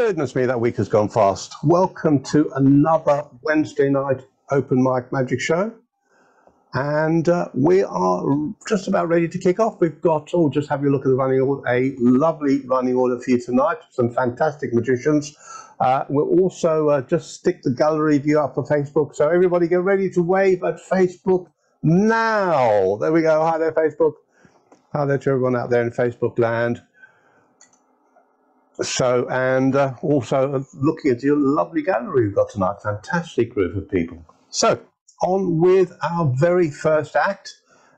Goodness me, that week has gone fast. Welcome to another Wednesday night Open Mic Magic show. And we are just about ready to kick off. We've got, just have you look at the running order, a lovely running order for you tonight. Some fantastic magicians. We'll also just stick the gallery view up for Facebook. So everybody get ready to wave at Facebook now. There we go. Hi there, Facebook. Hi there to everyone out there in Facebook land. So, and also looking at your lovely gallery we've got tonight. Fantastic group of people. So, on with our very first act,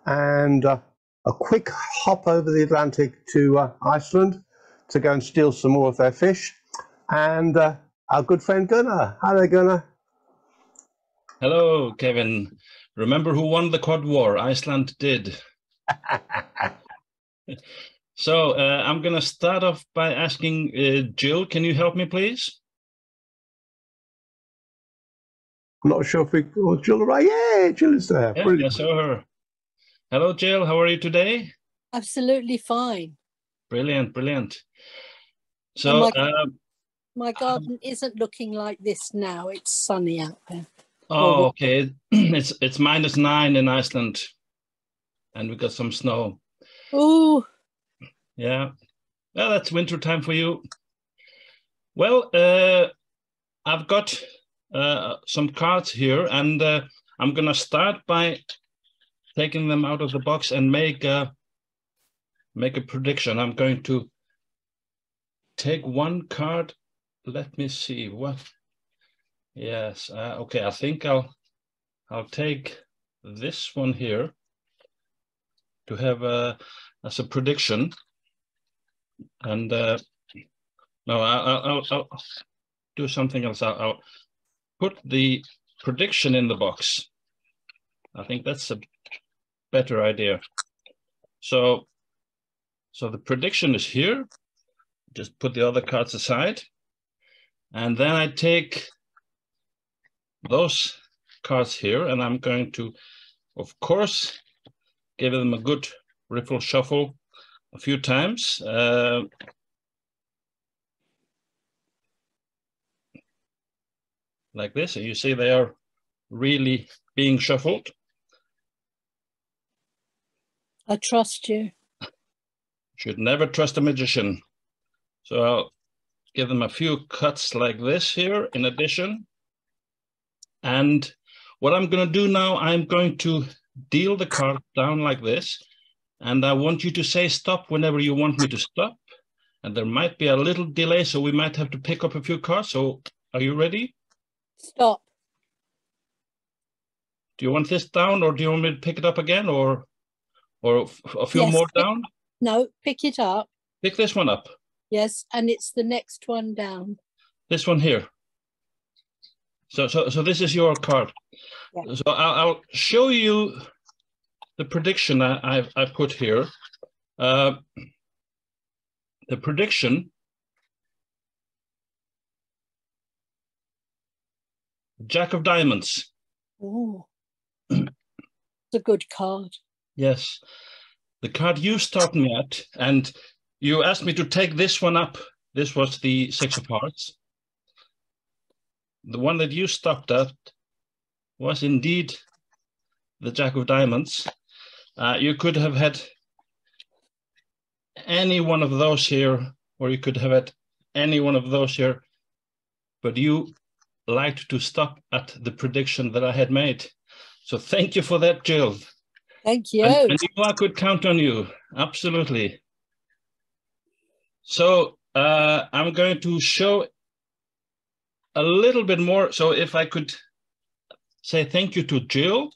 and a quick hop over the Atlantic to Iceland to go and steal some more of their fish. And our good friend Gunnar. Hi there, Gunnar. Hello, Kevin. Remember who won the Cod War? Iceland did. So I'm going to start off by asking Jill, can you help me, please? I'm not sure if we... Oh, Jill, right? Yeah, Jill is there. Yeah, I saw her. Hello, Jill. How are you today? Absolutely fine. Brilliant, brilliant. So my garden isn't looking like this now. It's sunny out there. Oh, okay. It's -9 in Iceland, and we got some snow. Oh. Yeah, well, that's winter time for you. Well, I've got some cards here, and I'm gonna start by taking them out of the box and make a prediction. I'm going to take one card. Let me see what. Yes, okay. I think I'll take this one here to have as a prediction. And no, I'll do something else. I'll put the prediction in the box. I think that's a better idea. So the prediction is here. Just put the other cards aside. And then I take those cards here, and I'm going to, of course, give them a good riffle shuffle a few times. Like this, and you see they are really being shuffled. I trust you. Should never trust a magician. So I'll give them a few cuts like this here in addition. And what I'm going to do now, I'm going to deal the card down like this. And I want you to say stop whenever you want me to stop. And there might be a little delay, so we might have to pick up a few cards. So are you ready? Stop. Do you want this down, or do you want me to pick it up again, or a few more down? No, pick it up. Pick this one up. Yes, and it's the next one down. This one here. So this is your card. Yeah. So I'll show you the prediction I put here. The prediction. Jack of Diamonds. Oh, it's a good card. Yes. The card you stopped me at, and you asked me to take this one up. This was the 6 of Hearts. The one that you stopped at was indeed the Jack of Diamonds. You could have had any one of those here, or you could have had any one of those here, but you liked to stop at the prediction that I had made. So thank you for that, Jill. Thank you. And you know I could count on you, absolutely. So I'm going to show a little bit more. So if I could say thank you to Jill.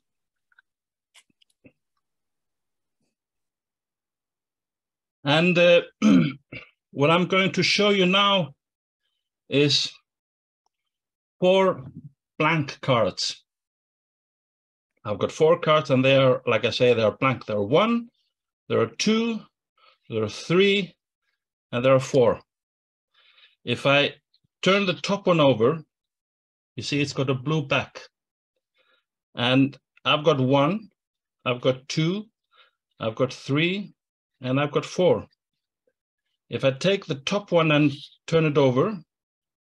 And what I'm going to show you now is 4 blank cards. I've got 4 cards, and they are, like I say, they are blank. There are 1, there are 2, there are 3, and there are 4. If I turn the top one over, you see it's got a blue back. And I've got 1, I've got 2, I've got 3, and I've got 4. If I take the top one and turn it over,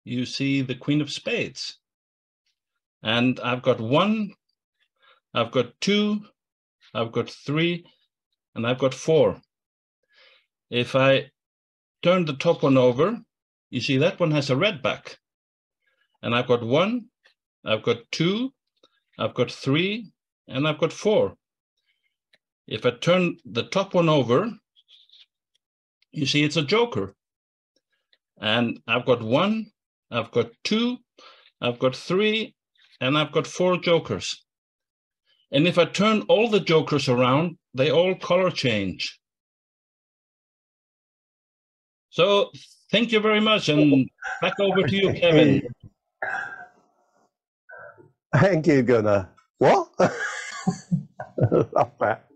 you see the Queen of Spades. And I've got 1, I've got 2, I've got 3, and I've got 4. If I turn the top one over, you see that one has a red back. And I've got 1, I've got 2, I've got 3, and I've got 4. If I turn the top one over, you see it's a joker. And I've got 1, I've got 2, I've got 3, and I've got 4 jokers. And if I turn all the jokers around, they all color change. So thank you very much, and back over to you, Kevin. Thank you, Gunnar. What? Love that.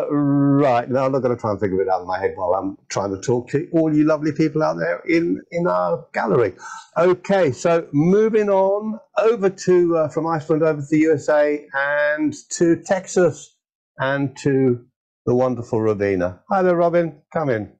Right, now I'm not going to try and figure it out in my head while I'm trying to talk to all you lovely people out there in our gallery. Okay, so moving on over to from Iceland over to the USA and to Texas and to the wonderful Robina. Hi there, Robin. Come in.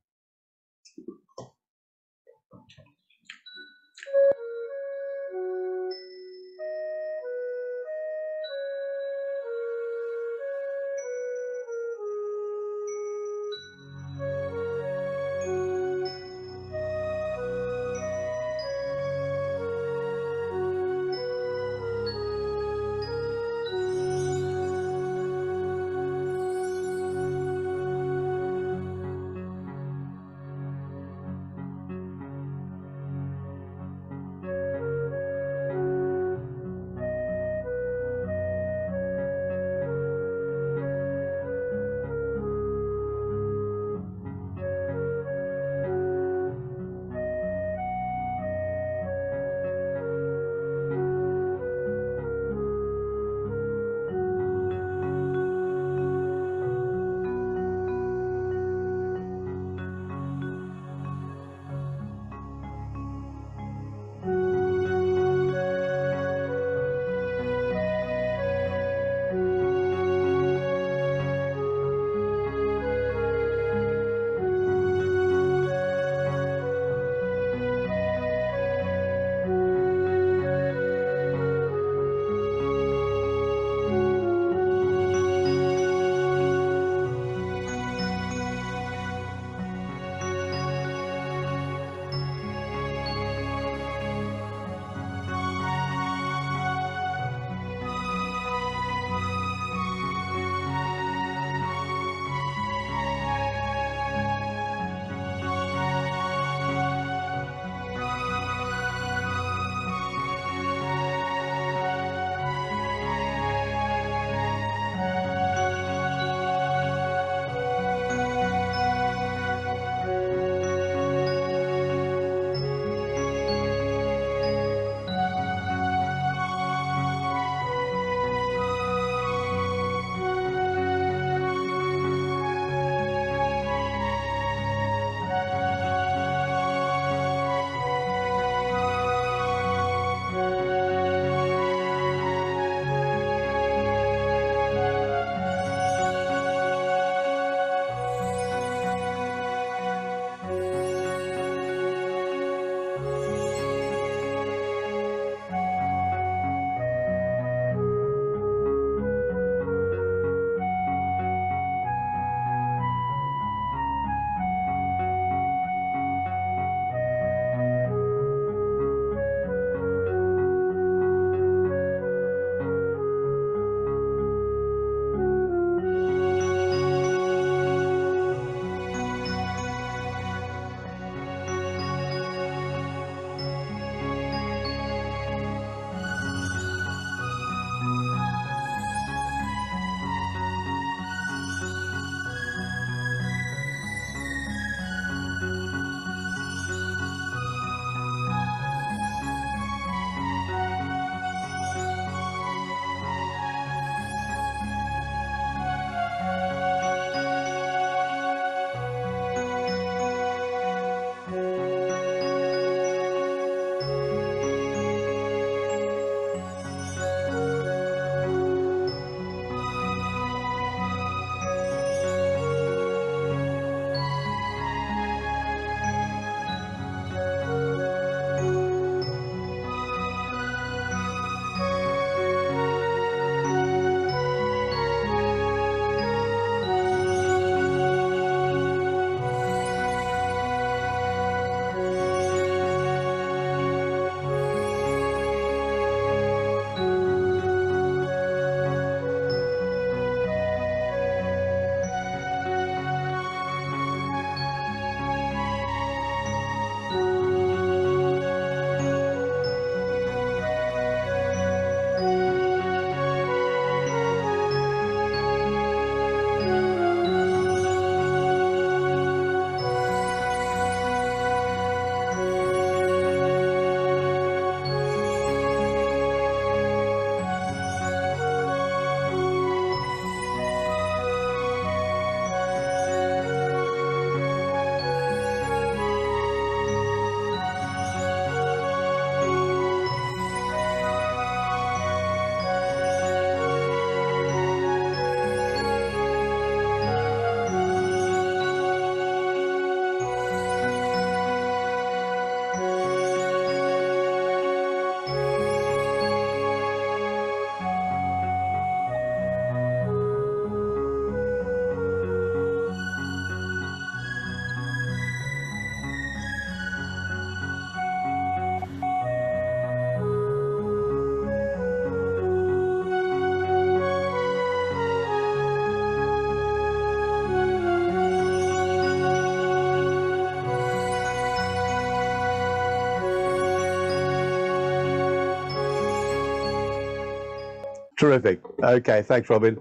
Terrific. Okay, thanks, Robin.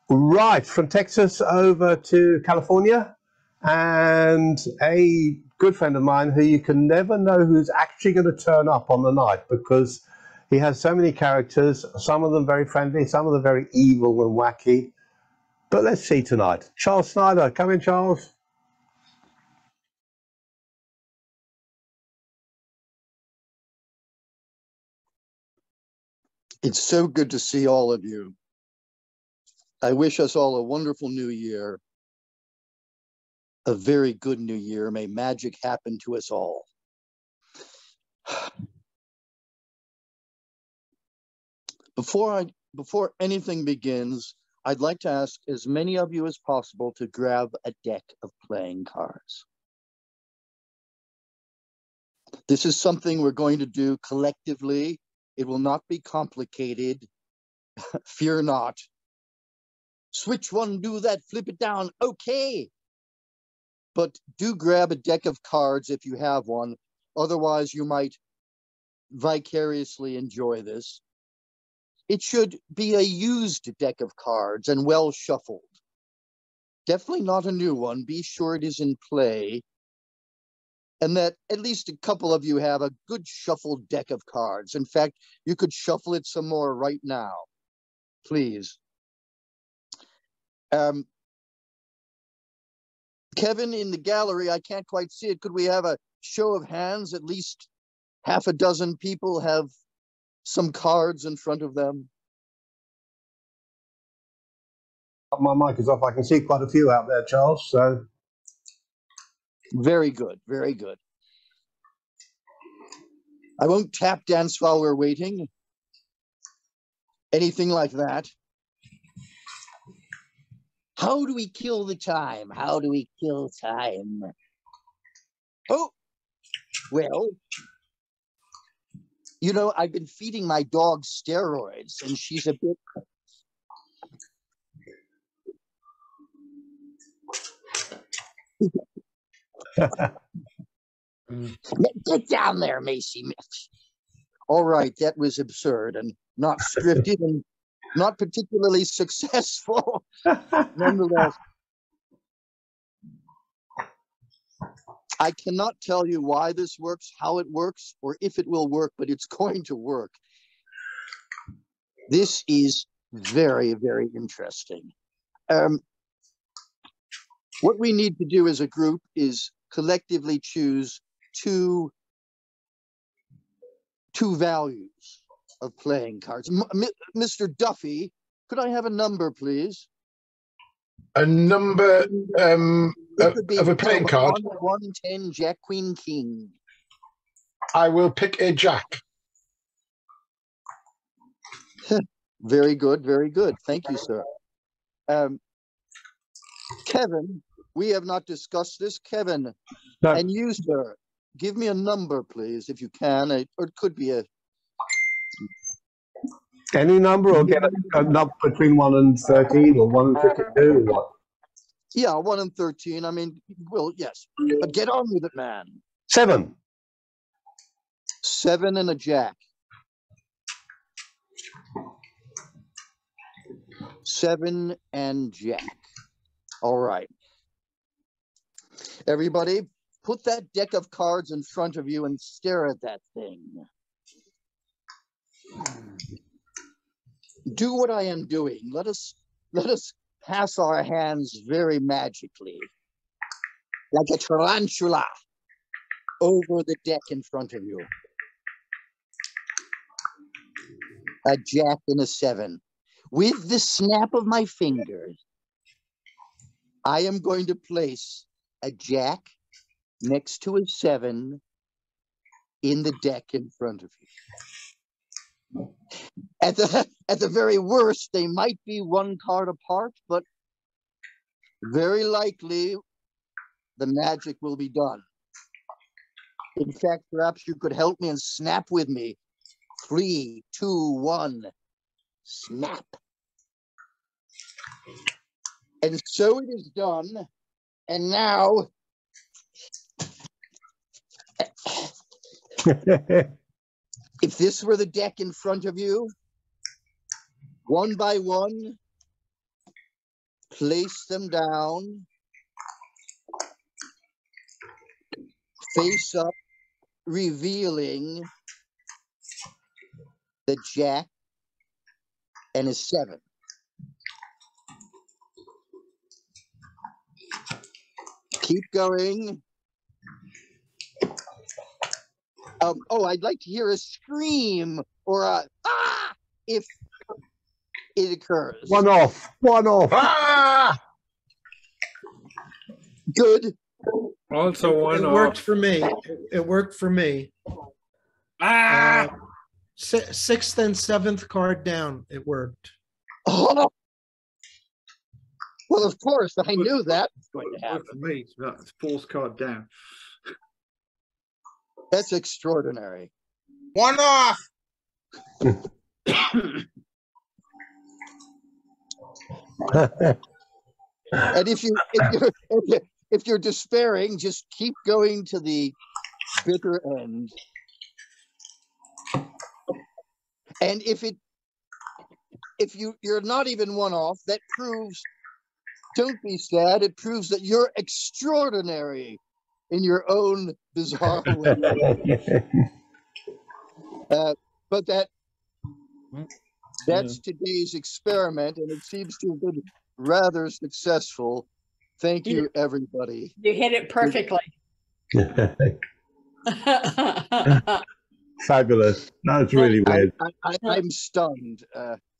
Right, from Texas over to California, and a good friend of mine who you can never know who's actually going to turn up on the night, because he has so many characters, some of them very friendly, some of them very evil and wacky. But let's see tonight. Charles Schneider, come in, Charles. It's so good to see all of you. I wish us all a wonderful new year. A very good new year. May magic happen to us all. Before anything begins, I'd like to ask as many of you as possible to grab a deck of playing cards. This is something we're going to do collectively. It will not be complicated. Fear not. Switch one, do that, flip it down. Okay. But do grab a deck of cards if you have one. Otherwise, you might vicariously enjoy this. It should be a used deck of cards and well shuffled. Definitely not a new one. Be sure it is in play. And that at least a couple of you have a good shuffled deck of cards. In fact, you could shuffle it some more right now. Please. Kevin in the gallery, I can't quite see it. Could we have a show of hands? At least half a dozen people have some cards in front of them. My mic is off. I can see quite a few out there, Charles. So very good, very good. I won't tap dance while we're waiting. Anything like that. How do we kill the time? How do we kill time? Oh, well, you know, I've been feeding my dog steroids, and she's a bit... Get down there, Macy. All right, that was absurd and not scripted and not particularly successful. Nonetheless, I cannot tell you why this works, how it works, or if it will work, but it's going to work. This is very, very interesting. What we need to do as a group is collectively choose two values of playing cards. Mr. Duffy, could I have a number, please? A number of a playing card? 1, 10, Jack, Queen, King. I will pick a Jack. Very good, very good. Thank you, sir. Kevin, we have not discussed this. Kevin, no. And you, sir, give me a number, please, if you can. Or it could be a... Any number, or get a number between 1 and 13 or 1 and 52 or what? Yeah, 1 and 13. I mean, well, yes. But get on with it, man. 7. 7 and a Jack. 7 and Jack. All right. Everybody, put that deck of cards in front of you and stare at that thing. Do what I am doing. Let us pass our hands very magically, like a tarantula, over the deck in front of you. A Jack and a 7. With the snap of my fingers, I am going to place a Jack next to a 7 in the deck in front of you. At the very worst, they might be 1 card apart, but very likely the magic will be done. In fact, perhaps you could help me and snap with me. 3, 2, 1, snap. And so it is done. And now, if this were the deck in front of you, One by one, place them down, face up, revealing the Jack and his 7. Keep going. Oh, I'd like to hear a scream or a ah if it occurs. One off. Ah! Good. Also one It off. worked for me. It worked for me. Ah! 6th and 7th card down. It worked. Oh. Well, of course, I knew that was going to happen. For me, that's 4th card down. That's extraordinary. One off. And if you're despairing, just keep going to the bitter end. And if you're not even one off, that proves, don't be sad, it proves that you're extraordinary in your own bizarre way. But that's today's experiment, and it seems to have been rather successful. Thank you, everybody. You hit it perfectly. Fabulous. That's really weird. I'm stunned.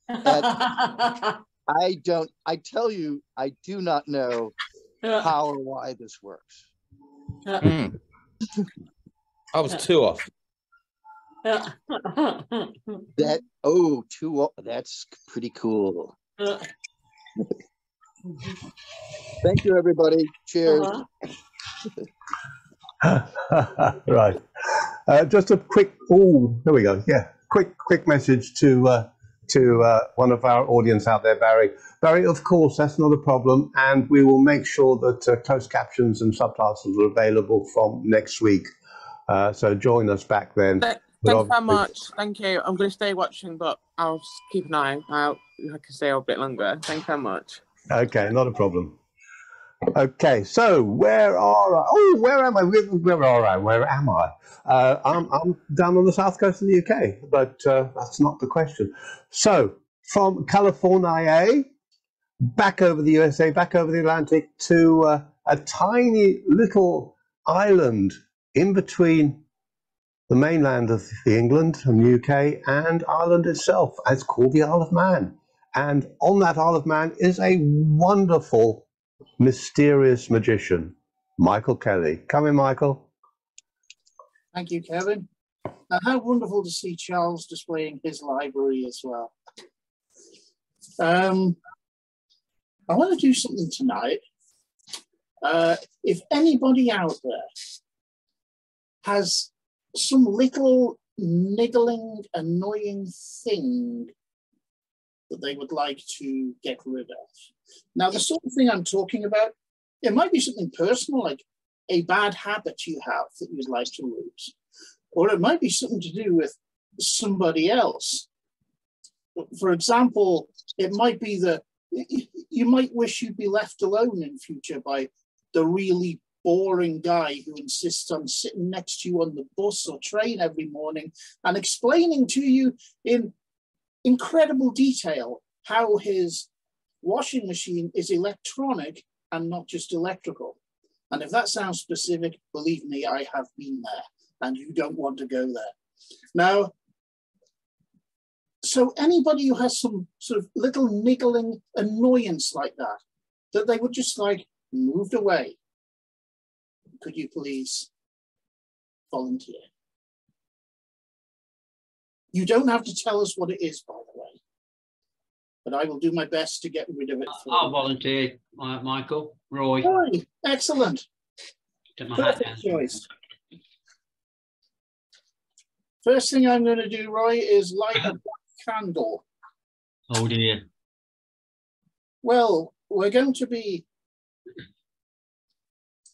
I tell you, I do not know how or why this works. I was 2 off. That's pretty cool. Thank you, everybody. Cheers. Right. Just a quick. Oh, there we go. Yeah. Quick message to one of our audience out there, Barry. Barry, of course, that's not a problem, and we will make sure that closed captions and subtitles are available from next week. So join us back then. Thank you so much. Thank you. I'm going to stay watching, but I'll just keep an eye out. I can stay a bit longer. Thank you so much. Okay, not a problem. Okay, so where are I? Oh, where am I? Where am I? I'm down on the south coast of the UK, but that's not the question. So from California, back over the USA, back over the Atlantic to a tiny little island in between the mainland of England and the UK and Ireland itself. It's called the Isle of Man. And on that Isle of Man is a wonderful, mysterious magician, Michael Kelly. Come in, Michael. Thank you, Kevin. How wonderful to see Charles displaying his library as well. I want to do something tonight. If anybody out there has some little niggling, annoying thing that they would like to get rid of. Now, the sort of thing I'm talking about, it might be something personal, like a bad habit you have that you'd like to lose. Or it might be something to do with somebody else. For example, it might be that you might wish you'd be left alone in future by the really boring guy who insists on sitting next to you on the bus or train every morning and explaining to you in incredible detail how his washing machine is electronic and not just electrical. And if that sounds specific, believe me, I have been there, and you don't want to go there. Now, so anybody who has some sort of little niggling annoyance like that, that they would just like moved away, could you please volunteer? You don't have to tell us what it is, by the way, but I will do my best to get rid of it. I'll volunteer, Michael. Roy. Roy, excellent. Get my hat Perfect down. choice. First thing I'm going to do, Roy, is light a black candle. Oh dear. Well, we're going to be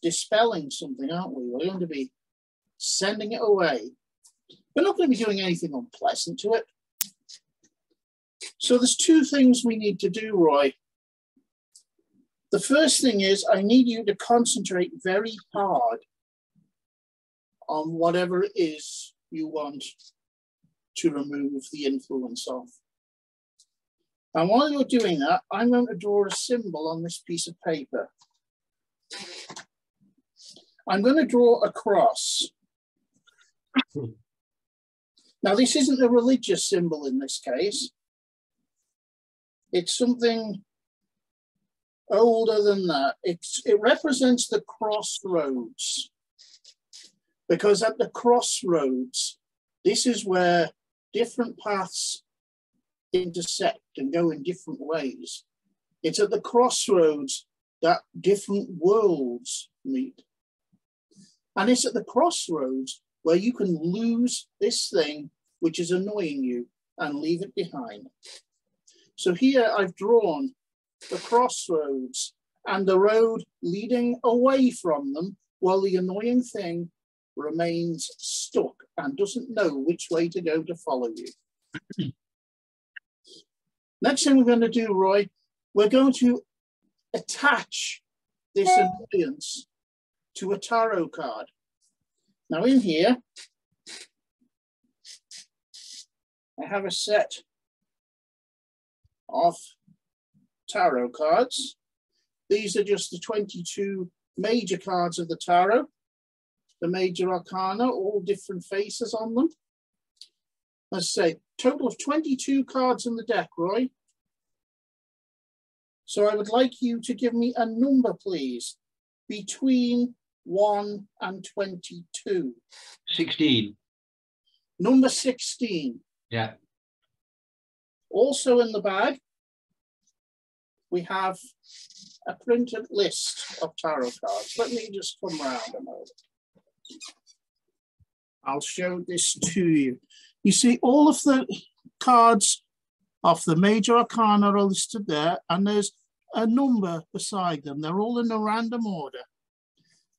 dispelling something, aren't we? We're going to be sending it away. We're not going to be doing anything unpleasant to it. So there's two things we need to do, Roy. The first thing is I need you to concentrate very hard on whatever it is you want to remove the influence of. And while you're doing that, I'm going to draw a symbol on this piece of paper. I'm going to draw a cross. Now, this isn't a religious symbol in this case. It's something older than that. It represents the crossroads. Because at the crossroads, this is where different paths intersect and go in different ways. It's at the crossroads that different worlds meet. And it's at the crossroads where you can lose this thing which is annoying you and leave it behind. So here I've drawn the crossroads and the road leading away from them while the annoying thing remains stuck and doesn't know which way to go to follow you. Next thing we're going to do, Roy, we're going to attach this annoyance to a tarot card. Now in here, I have a set of tarot cards. These are just the 22 major cards of the tarot, the major arcana, all different faces on them. Let's say total of 22 cards in the deck, Roy. So I would like you to give me a number, please, between 1 and 22. 16. Number 16. Yeah. Also in the bag, we have a printed list of tarot cards. Let me just come around a moment. I'll show this to you. You see, all of the cards of the major arcana are listed there, and there's a number beside them. They're all in a random order.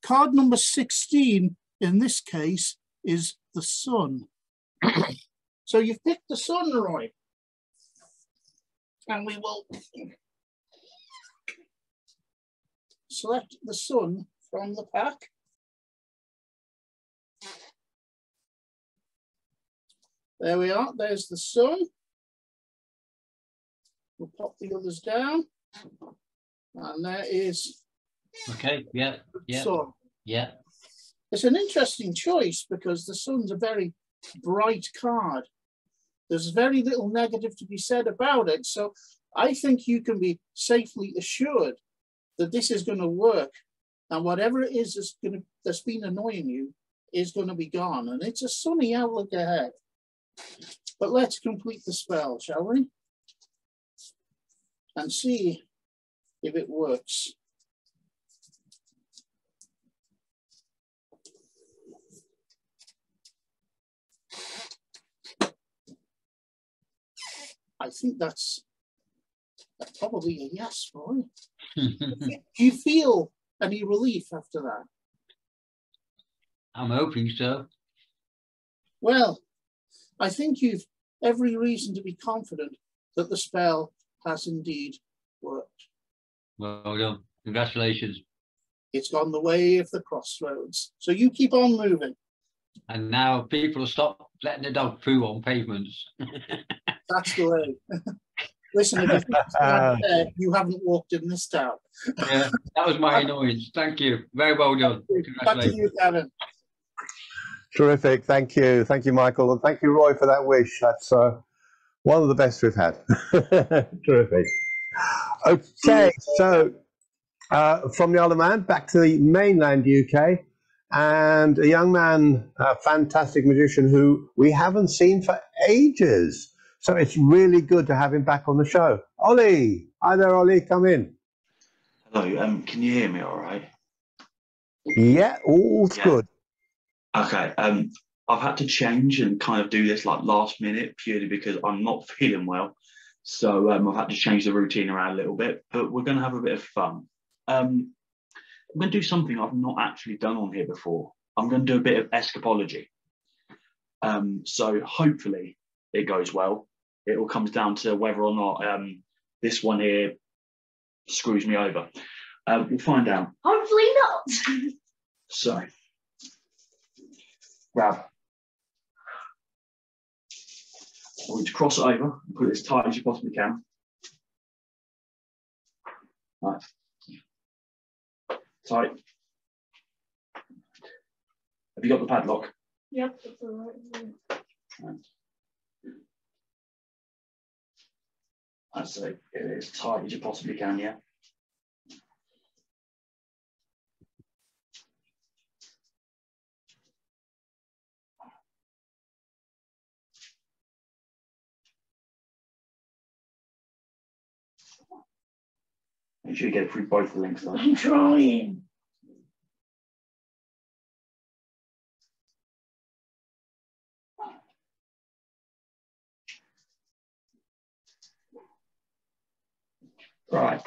Card number 16, in this case, is the sun. So you've picked the sun, Roy. And we will select the sun from the pack. There we are, there's the sun. We'll pop the others down. And there is Okay, yeah, yeah, sun. yeah. It's an interesting choice because the sun's a very bright card. There's very little negative to be said about it. So I think you can be safely assured that this is going to work. And whatever it is that's been annoying you is going to be gone. And it's a sunny outlook ahead. But let's complete the spell, shall we? And see if it works. I think that's probably a yes, Roy. Do you feel any relief after that? I'm hoping so. Well, I think you've every reason to be confident that the spell has indeed worked. Well done. Congratulations. It's gone the way of the crossroads. So you keep on moving. And now people will stop letting the dog poo on pavements. That's the way. Listen, if there, you haven't walked in this town. Yeah, that was my annoyance. Thank you. Very well done. Back to you, Kevin. Terrific. Thank you. Thank you, Michael. And thank you, Roy, for that wish. That's one of the best we've had. Terrific. Okay, so from the Isle of Man back to the mainland UK, and a young man, a fantastic magician who we haven't seen for ages. So it's really good to have him back on the show. Ollie, hi there, Ollie, come in. Hello, can you hear me all right? Yeah, all's good. Okay, I've had to change and kind of do this like last minute purely because I'm not feeling well. So I've had to change the routine around a little bit, but we're going to have a bit of fun. I'm going to do something I've not actually done on here before. I'm going to do a bit of escapology. So hopefully it goes well. it all comes down to whether or not this one here screws me over. We'll find out. Hopefully not. So, grab. I want you to cross it over and put it as tight as you possibly can. Right. Tight. Have you got the padlock? Yep, that's all right. I'd say it is tight as you possibly can, yeah. Make sure you get it through both the links though. I'm trying. Right.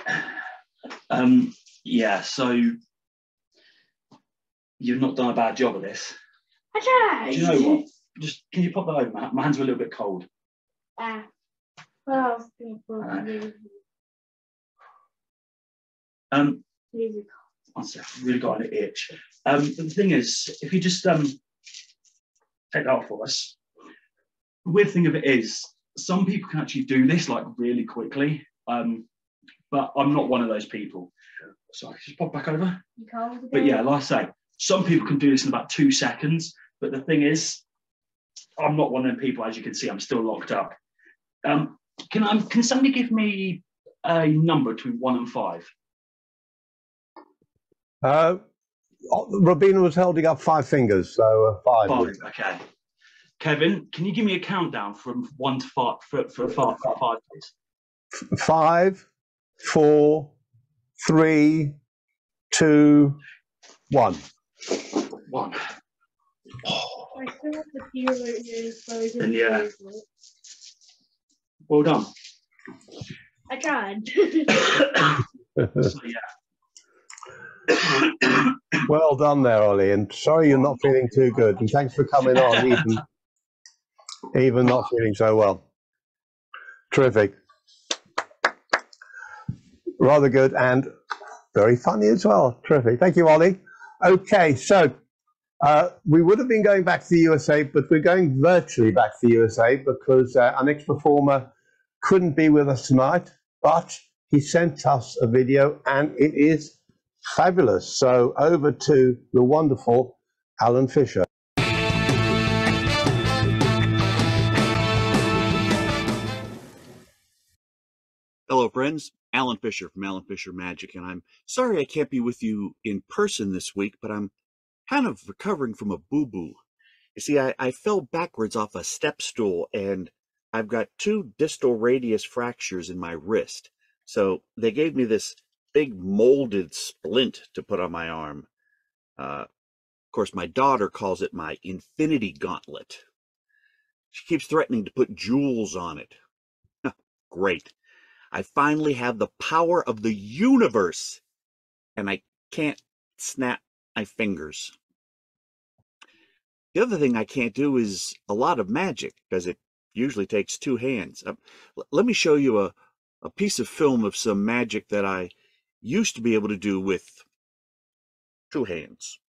Yeah, so you've not done a bad job of this. I tried. Do you know what? Just can you pop that over? My hands are a little bit cold. Well, I've really got an itch. But the thing is, if you just take that off for us. The weird thing of it is, some people can actually do this like really quickly, but I'm not one of those people. Sorry, just pop back over. But yeah, like I say, some people can do this in about 2 seconds. But the thing is, I'm not one of them people. As you can see, I'm still locked up. Can somebody give me a number between 1 and 5? Robina was holding up 5 fingers, so 5. 5, okay. Kevin, can you give me a countdown from 1 to 5 for 5, please? 5, 4, 3, 2, 1. 1. I still have the fear right here, so And yeah. Well done. I tried. So yeah. Well done there, Ollie, and sorry you're not feeling too good, and thanks for coming on, even not feeling so well. Terrific. Rather good and very funny as well. Terrific. Thank you, Ollie. Okay, so we would have been going back to the USA, but we're going virtually back to the USA because our next performer couldn't be with us tonight, but he sent us a video and it is fabulous. So over to the wonderful Alan Fisher. Hello, friends. Alan Fisher from Alan Fisher Magic, and I'm sorry I can't be with you in person this week, but I'm kind of recovering from a boo-boo. You see, I fell backwards off a step stool, and I've got 2 distal radius fractures in my wrist. So they gave me this big molded splint to put on my arm. Of course, my daughter calls it my infinity gauntlet. She keeps threatening to put jewels on it. Great. I finally have the power of the universe, and I can't snap my fingers. The other thing I can't do is a lot of magic, because it usually takes 2 hands. Let me show you a piece of film of some magic that I used to be able to do with 2 hands.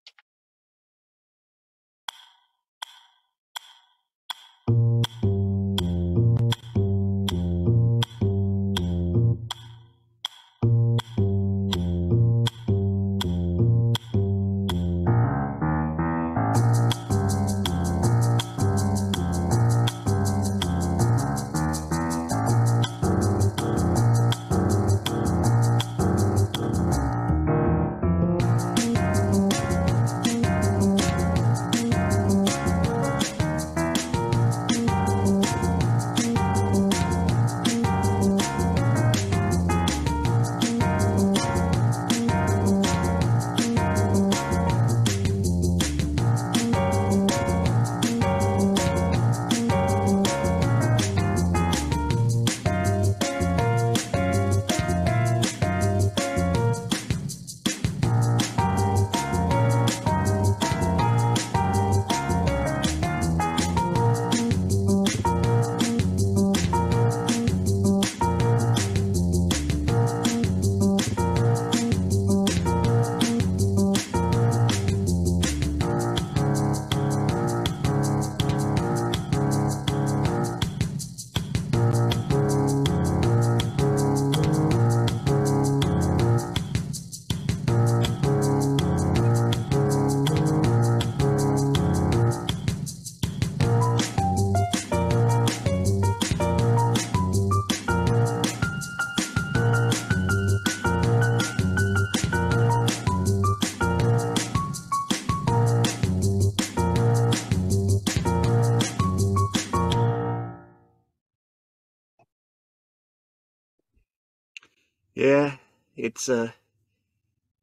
Yeah, it's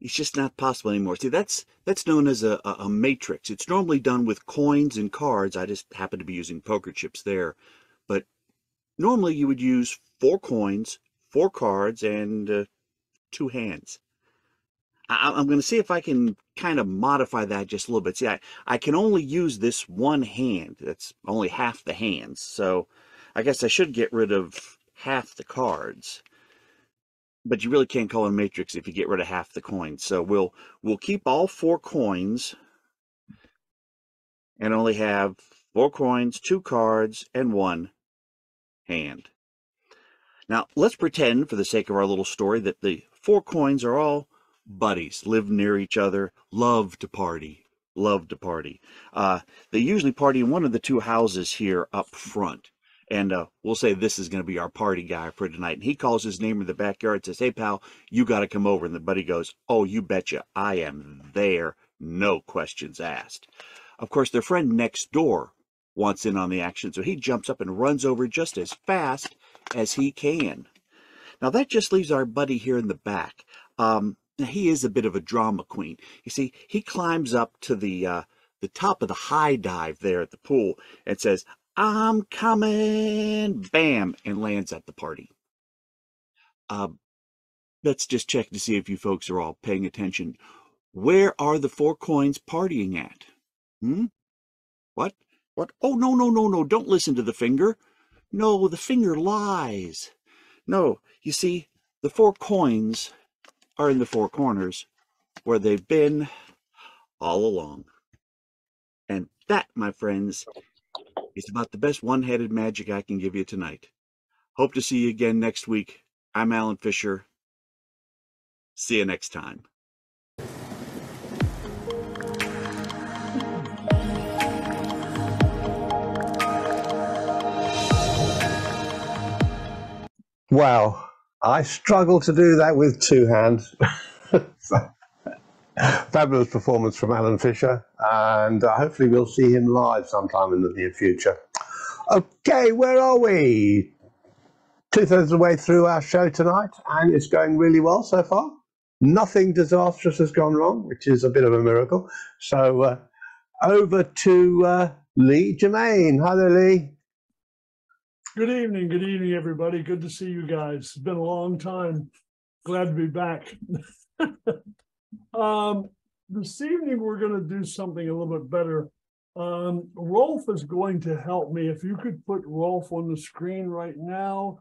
just not possible anymore. See, that's known as a matrix. It's normally done with coins and cards. I just happen to be using poker chips there. But normally you would use 4 coins, 4 cards, and 2 hands. I'm going to see if I can kind of modify that just a little bit. See, I can only use this one hand. That's only half the hands. So I guess I should get rid of half the cards. But you really can't call it a matrix if you get rid of half the coins. So we'll keep all 4 coins and only have 4 coins, 2 cards, and 1 hand. Now, let's pretend, for the sake of our little story, that the 4 coins are all buddies, live near each other, love to party, love to party. They usually party in one of the 2 houses here up front. And we'll say this is going to be our party guy for tonight. And he calls his neighbor in the backyard and says, "Hey, pal, you got to come over." And the buddy goes, "Oh, you betcha. I am there. No questions asked." Of course, their friend next door wants in on the action. So he jumps up and runs over just as fast as he can. Now, that just leaves our buddy here in the back. He is a bit of a drama queen. You see, he climbs up to the top of the high dive there at the pool and says, "I'm coming," bam, and lands at the party. Let's just check to see if you folks are all paying attention. Where are the 4 coins partying at? What? Oh, no, don't listen to the finger. No, the finger lies. No, you see, the 4 coins are in the 4 corners where they've been all along. And that, my friends, is about the best one-headed magic I can give you tonight. Hope to see you again next week. I'm Alan Fisher. See you next time. Wow, I struggle to do that with 2 hands. Fabulous performance from Alan Fisher, and hopefully we'll see him live sometime in the near future. Okay, where are we? 2/3 of the way through our show tonight, and it's going really well so far. Nothing disastrous has gone wrong, which is a bit of a miracle. So over to Lee Germain. Hi there, Lee. Good evening, everybody. Good to see you guys. It's been a long time. Glad to be back. This evening, we're going to do something a little bit better. Rolf is going to help me. If you could put Rolf on the screen right now.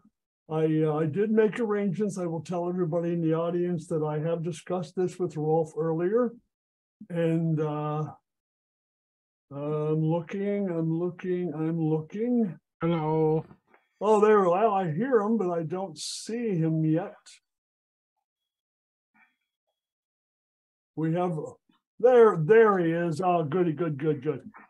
I did make arrangements. I will tell everybody in the audience that I have discussed this with Rolf earlier. And I'm looking. Hello. Oh, there. Well, I hear him, but I don't see him yet. We have there he is. Oh, goody, good.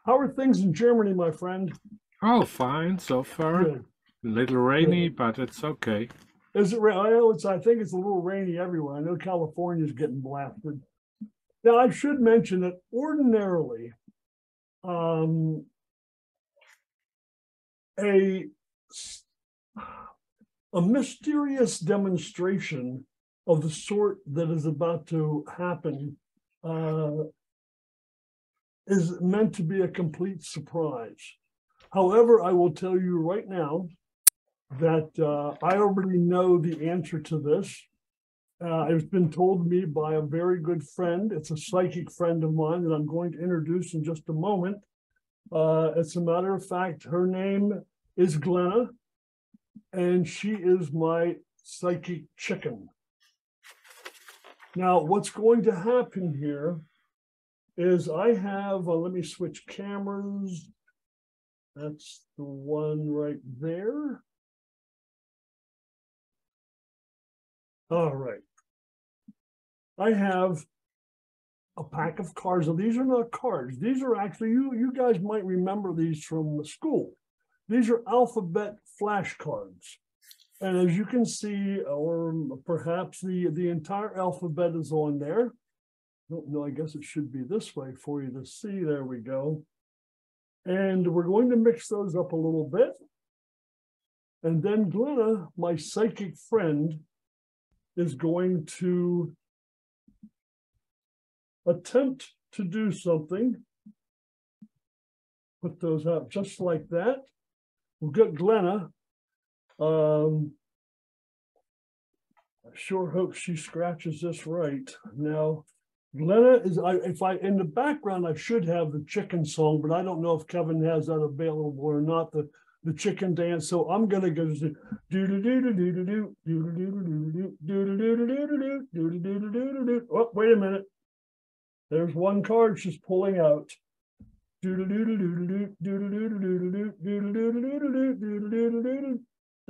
How are things in Germany, my friend? Oh, fine so far. Good. A little rainy, but it's okay. Is it? Well, I think it's a little rainy everywhere. I know California's getting blasted. Now, I should mention that ordinarily, a mysterious demonstration of the sort that is about to happen is meant to be a complete surprise. However, I will tell you right now that I already know the answer to this. It's been told to me by a very good friend. It's a psychic friend of mine that I'm going to introduce in just a moment. As a matter of fact, her name is Glenna, and she is my psychic chicken. Now, what's going to happen here is I have, let me switch cameras. That's the one right there. All right. I have a pack of cards. Now, these are not cards. These are actually, you guys might remember these from the school. These are alphabet flashcards. And as you can see, or perhaps the entire alphabet is on there. No, I guess it should be this way for you to see. There we go. And we're going to mix those up a little bit. And then Glenna, my psychic friend, is going to attempt to do something. Put those out just like that. We've got Glenna. I sure hope she scratches this right. Now, Glenna is, in the background, I should have the chicken song, but I don't know if Kevin has that available or not, the chicken dance. So I'm going to go to do do do do do do do do do do do do do do. Oh, wait a minute. There's one card she's pulling out.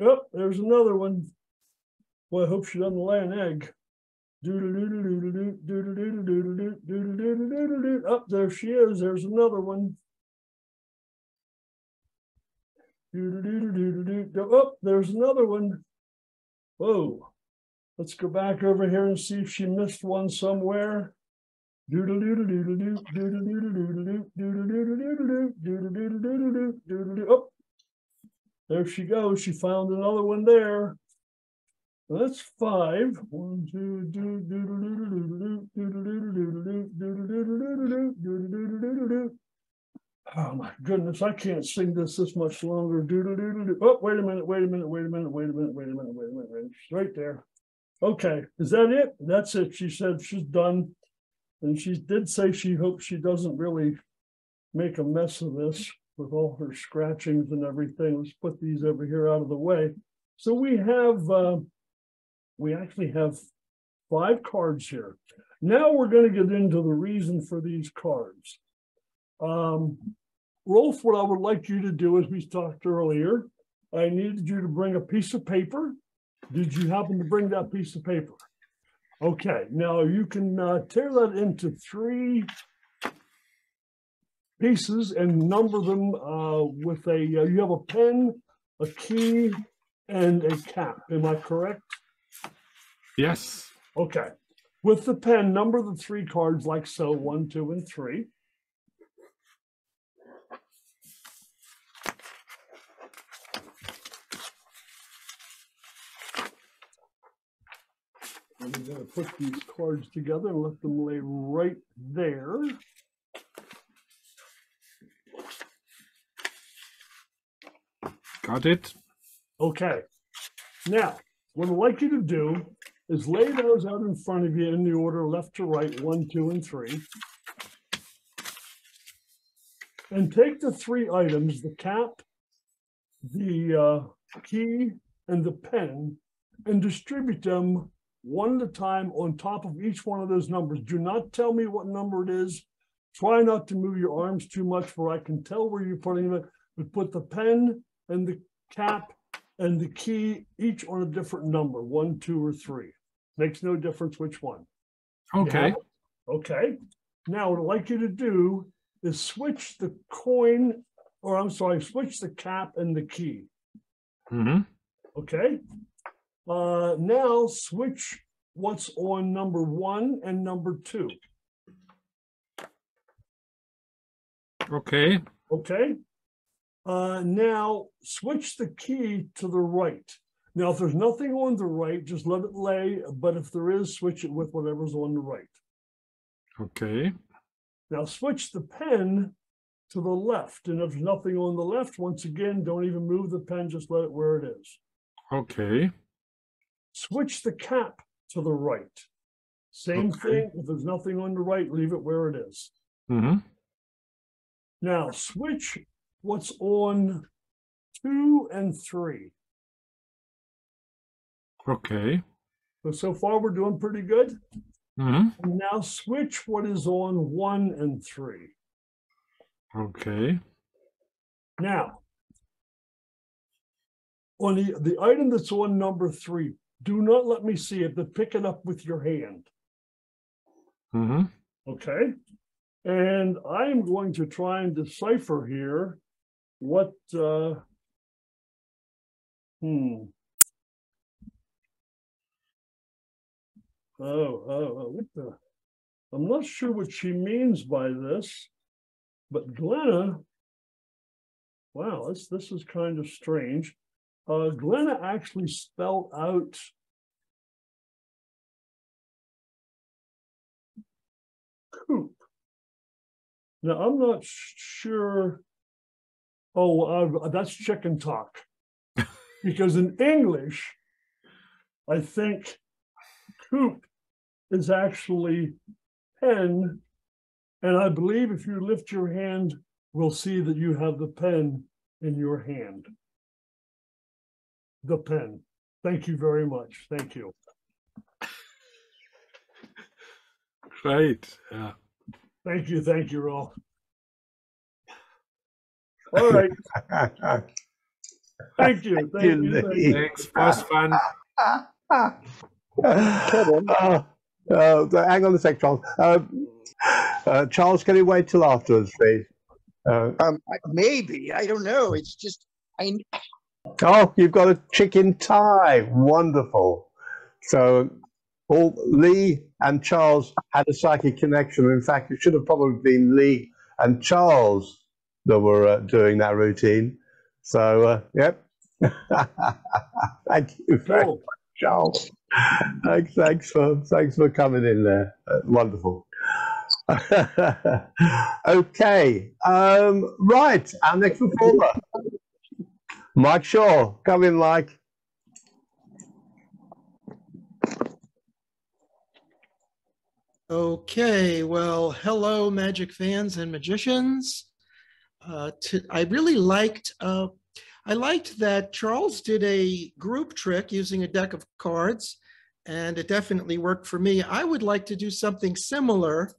Oh, there's another one. Well, I hope she doesn't lay an egg. Oh, there she is. There's another one. Oh, there's another one. Whoa. Let's go back over here and see if she missed one somewhere. Oh, there she goes. She found another one there. That's 5. 1, 2, oh my goodness, I can't sing this much longer. Oh, wait a minute. It's right there. Okay, is that it? That's it. She said she's done. And she did say she hopes she doesn't really make a mess of this with all her scratchings and everything. Let's put these over here out of the way. So we actually have 5 cards here. Now we're going to get into the reason for these cards. Rolf, what I would like you to do, as we talked earlier, I needed you to bring a piece of paper. Did you happen to bring that piece of paper? Okay, now you can tear that into 3 pieces and number them with a, you have a pen, a key, and a cap. Am I correct? Yes. Okay. With the pen, number the 3 cards like so, 1, 2, and 3. I'm going to put these cards together and let them lay right there. Got it. Okay. Now, what I'd like you to do is lay those out in front of you in the order left to right, 1, 2, and 3. And take the 3 items, the cap, the key, and the pen, and distribute them one at a time on top of each one of those numbers. Do not tell me what number it is. Try not to move your arms too much, for I can tell where you're putting them. But put the pen and the cap and the key each on a different number, 1, 2, or 3. Makes no difference which one. Okay. Okay. Now, what I'd like you to do is switch the coin, or I'm sorry, switch the cap and the key. Mm-hmm. Okay. Now switch what's on number 1 and number 2. Okay. Okay. Now switch the key to the right. Now, if there's nothing on the right, just let it lay. But if there is, switch it with whatever's on the right. Okay. Now switch the pen to the left. And if there's nothing on the left, once again, don't even move the pen, just let it where it is. Okay. Switch the cap to the right. Same thing. If there's nothing on the right, leave it where it is. Mm-hmm. Now switch what's on 2 and 3. Okay. So far we're doing pretty good. Mm-hmm. And now switch what is on 1 and 3. Okay. Now, on the item that's on number 3, do not let me see it, but pick it up with your hand. Mm-hmm. Okay. And I'm going to try and decipher here what, what the, I'm not sure what she means by this, but Glenna, wow, this is kind of strange. Glenna actually spelled out coop. Now, I'm not sure. Oh, that's chicken talk. Because in English, I think coop is actually pen. And I believe if you lift your hand, we'll see that you have the pen in your hand. The pen. Thank you very much. Thank you. Great. Yeah. Thank you, Rolf. All right. Thank you. Thanks. Was fun. Hang on a sec, Charles. Charles, can you wait till afterwards, please? Maybe. I don't know. It's just Oh, you've got a chicken tie. Wonderful. So, Lee and Charles had a psychic connection. In fact, it should have probably been Lee and Charles that were doing that routine. So, yep. Thank you very much, Charles. Thanks for coming in there. Wonderful. Okay. Right. Our next performer, Mike Shaw. Come in, Mike. Okay, well, hello, magic fans and magicians. I really liked, I liked that Charles did a group trick using a deck of cards, and it definitely worked for me. I would like to do something similar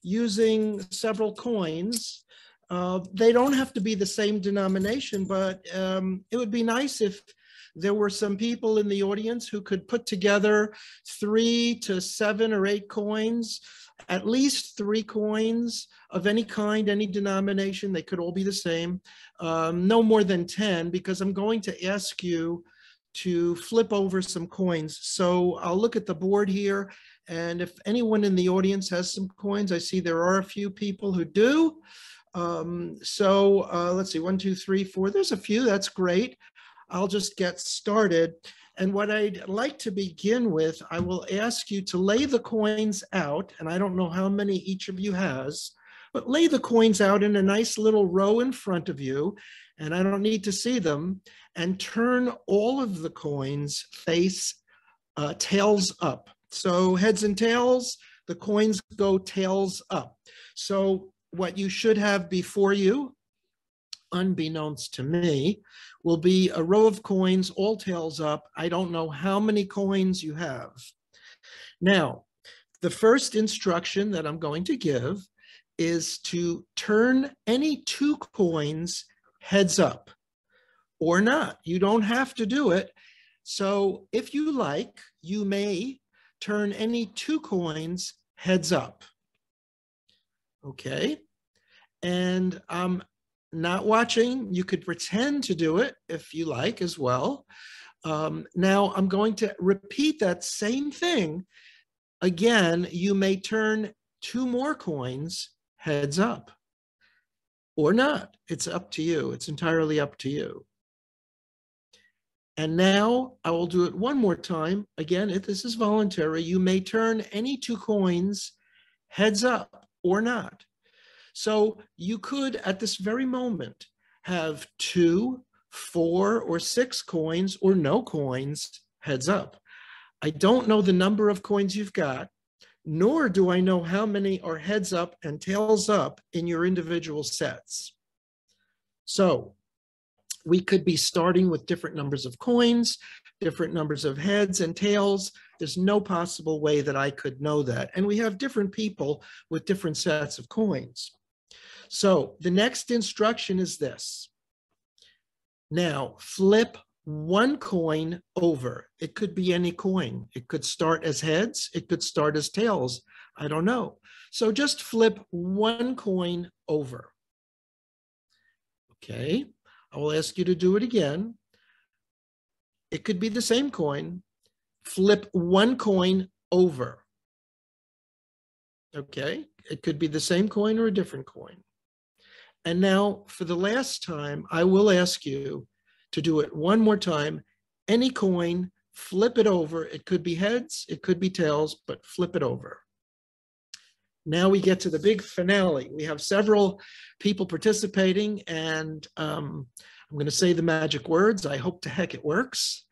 using several coins. They don't have to be the same denomination, but it would be nice if there were some people in the audience who could put together 3 to 7 or 8 coins, at least 3 coins of any kind, any denomination. They could all be the same. No more than 10, because I'm going to ask you to flip over some coins. So I'll look at the board here, and if anyone in the audience has some coins, I see there are a few people who do. Let's see, 1, 2, 3, 4. There's a few. That's great. I'll just get started. And what I'd like to begin with, I will ask you to lay the coins out, and I don't know how many each of you has, but lay the coins out in a nice little row in front of you, and I don't need to see them, and turn all of the coins face tails up. So heads and tails, the coins go tails up. So what you should have before you, unbeknownst to me, will be a row of coins all tails up. I don't know how many coins you have. Now, the first instruction that I'm going to give is to turn any 2 coins heads up or not. You don't have to do it. So if you like, you may turn any 2 coins heads up. Okay. And I'm not watching. You could pretend to do it if you like as well. Now I'm going to repeat that same thing. Again, you may turn 2 more coins heads up or not. It's up to you. It's entirely up to you. And now I will do it one more time. Again, if this is voluntary, you may turn any 2 coins heads up or not. So you could, at this very moment, have 2, 4, or 6 coins or no coins heads up. I don't know the number of coins you've got, nor do I know how many are heads up and tails up in your individual sets. So we could be starting with different numbers of coins, different numbers of heads and tails. There's no possible way that I could know that. And we have different people with different sets of coins. So the next instruction is this. Now flip 1 coin over. It could be any coin. It could start as heads. It could start as tails. I don't know. So just flip 1 coin over. Okay. I will ask you to do it again. It could be the same coin. Flip 1 coin over. Okay. It could be the same coin or a different coin. And now for the last time, I will ask you to do it one more time. Any coin, flip it over. It could be heads, it could be tails, but flip it over. Now we get to the big finale. We have several people participating, and I'm going to say the magic words. I hope to heck it works.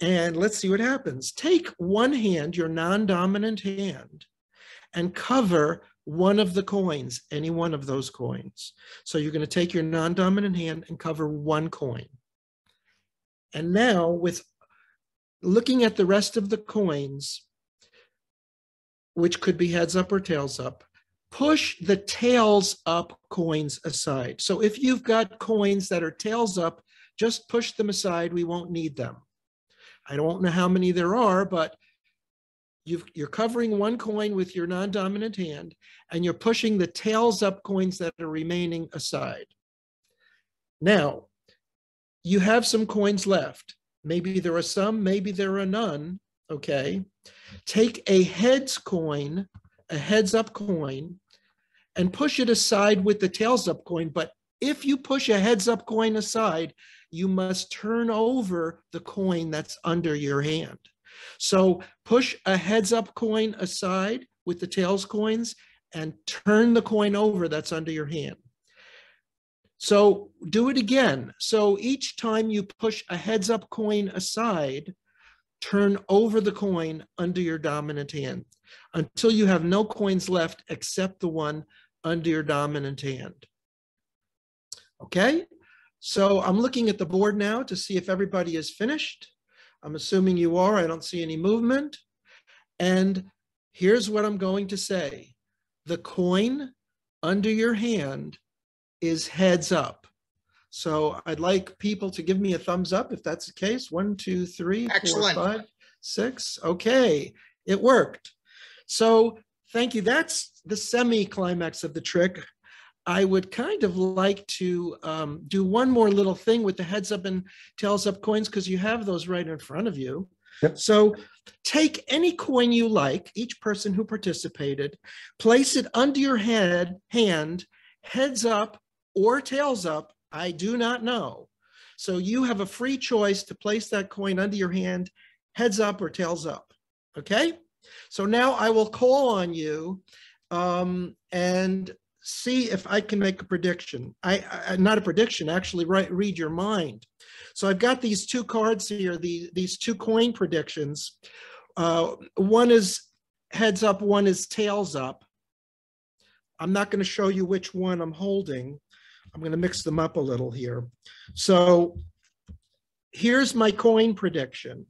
And let's see what happens. Take one hand, your non-dominant hand, and cover one of the coins, any one of those coins. So you're going to take your non-dominant hand and cover one coin. And now, with looking at the rest of the coins, which could be heads up or tails up, push the tails up coins aside. So if you've got coins that are tails up, just push them aside. We won't need them. I don't know how many there are, but you're covering one coin with your non-dominant hand, and you're pushing the tails up coins that are remaining aside. Now, you have some coins left. Maybe there are some, maybe there are none, okay? Take a heads coin, a heads up coin, and push it aside with the tails up coin. But if you push a heads up coin aside, you must turn over the coin that's under your hand. So push a heads up coin aside with the tails coins and turn the coin over that's under your hand. So do it again. So each time you push a heads up coin aside, turn over the coin under your dominant hand until you have no coins left except the one under your dominant hand. Okay, so I'm looking at the board now to see if everybody is finished. I'm assuming you are. I don't see any movement. And here's what I'm going to say. The coin under your hand is heads up. So I'd like people to give me a thumbs up if that's the case. 1, 2, 3, 4, 5, 6. Okay, it worked. So thank you. That's the semi-climax of the trick. I would kind of like to do one more little thing with the heads up and tails up coins, because you have those right in front of you. Yep. So take any coin you like, each person who participated, place it under your hand, heads up or tails up, I do not know. So you have a free choice to place that coin under your hand, heads up or tails up, okay? So now I will call on you and see if I can make a prediction. Not a prediction, actually read your mind. So I've got these two cards here, these two coin predictions. One is heads up, one is tails up. I'm not going to show you which one I'm holding. I'm going to mix them up a little here. So here's my coin prediction.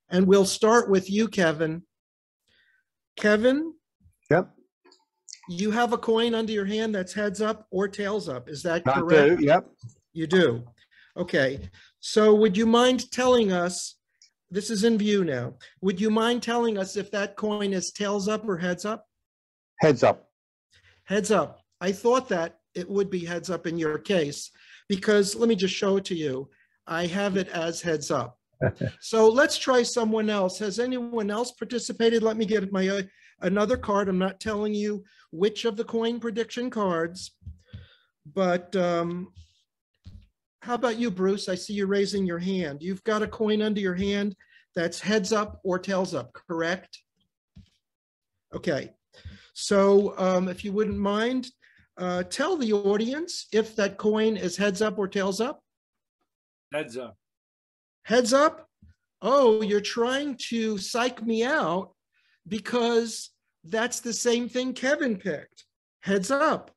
And we'll start with you, Kevin. Kevin? Yep. You have a coin under your hand that's heads up or tails up. Is that correct? I do, yep. You do. Okay. So would you mind telling us, this is in view now, would you mind telling us if that coin is tails up or heads up? Heads up. Heads up. I thought that it would be heads up in your case, because let me just show it to you. I have it as heads up. So let's try someone else. Has anyone else participated? Let me get my another card. I'm not telling you which of the coin prediction cards, but how about you, Bruce? I see you raising your hand. You've got a coin under your hand that's heads up or tails up, correct? Okay. So if you wouldn't mind, tell the audience if that coin is heads up or tails up. Heads up. Heads up? Oh, you're trying to psych me out because that's the same thing Kevin picked. Heads up.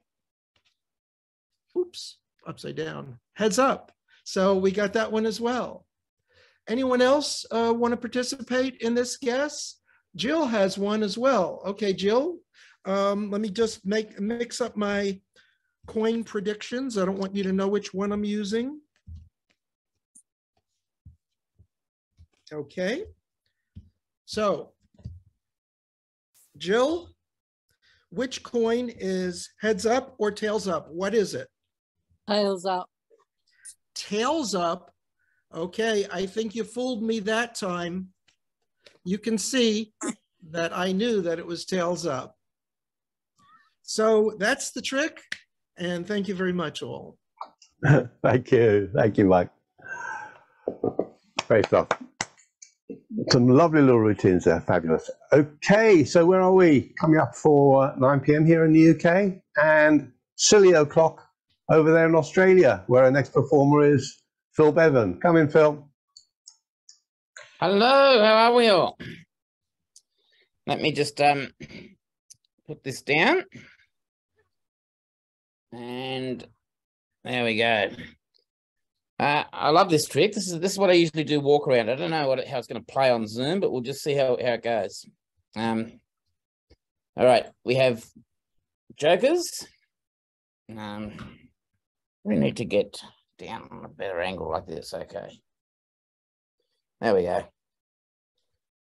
Oops, upside down. Heads up. So we got that one as well. Anyone else want to participate in this guess? Jill has one as well. Okay, Jill, let me just mix up my coin predictions. I don't want you to know which one I'm using. Okay. So, Jill, which coin is heads up or tails up? What is it? Tails up. Tails up. Okay, I think you fooled me that time. You can see that I knew that it was tails up. So that's the trick, and thank you very much, all. Thank you, Mike. Great stuff. Some lovely little routines there, fabulous. Okay, so where are we? Coming up for 9 p.m. here in the UK, and silly o'clock over there in Australia, where our next performer is Phil Bevan. Come in, Phil. Hello, how are we all? Let me just put this down. And there we go. I love this trick. This is what I usually do, walk around. I don't know how it's going to play on Zoom, but we'll just see how it goes. All right, we have jokers. We need to get down on a better angle like this. Okay. There we go.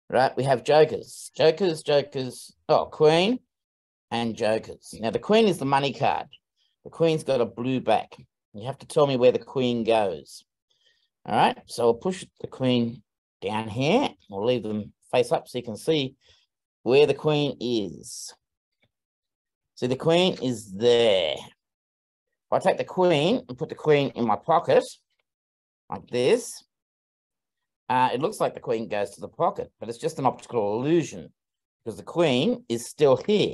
Right, we have jokers. Jokers. Oh, queen and jokers. Now, the queen is the money card. The queen's got a blue back. You have to tell me where the queen goes. All right, so I'll push the queen down here. We'll leave them face up so you can see where the queen is. See, the queen is there. If I take the queen and put the queen in my pocket, like this, it looks like the queen goes to the pocket, but it's just an optical illusion because the queen is still here.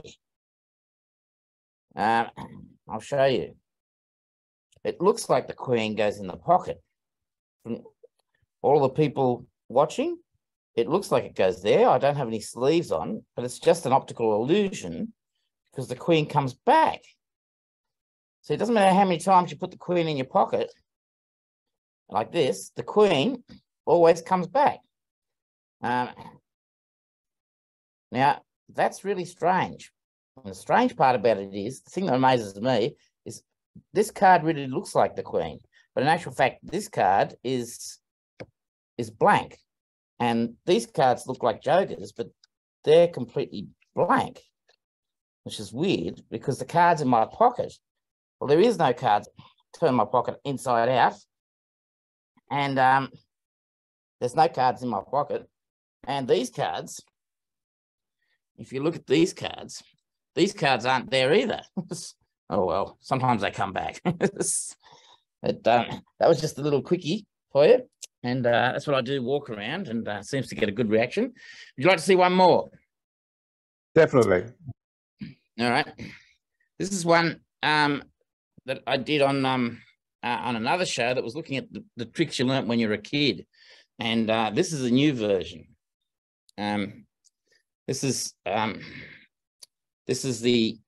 I'll show you. It looks like the queen goes in the pocket. From all the people watching, it looks like it goes there. I don't have any sleeves on, but it's just an optical illusion because the queen comes back. So it doesn't matter how many times you put the queen in your pocket, like this, the queen always comes back. Now, that's really strange. And the strange part about it is, the thing that amazes me is this card really looks like the queen, but in actual fact, this card is blank. And these cards look like jokers, but they're completely blank, which is weird because the cards in my pocket, well, there is no cards. Turn my pocket inside out. And there's no cards in my pocket. And these cards, if you look at these cards aren't there either. Oh, well, sometimes they come back. But that was just a little quickie for you. And that's what I do, walk around, and seems to get a good reaction. Would you like to see one more? Definitely. All right. This is one that I did on another show that was looking at the tricks you learnt when you were a kid. And this is a new version. This is the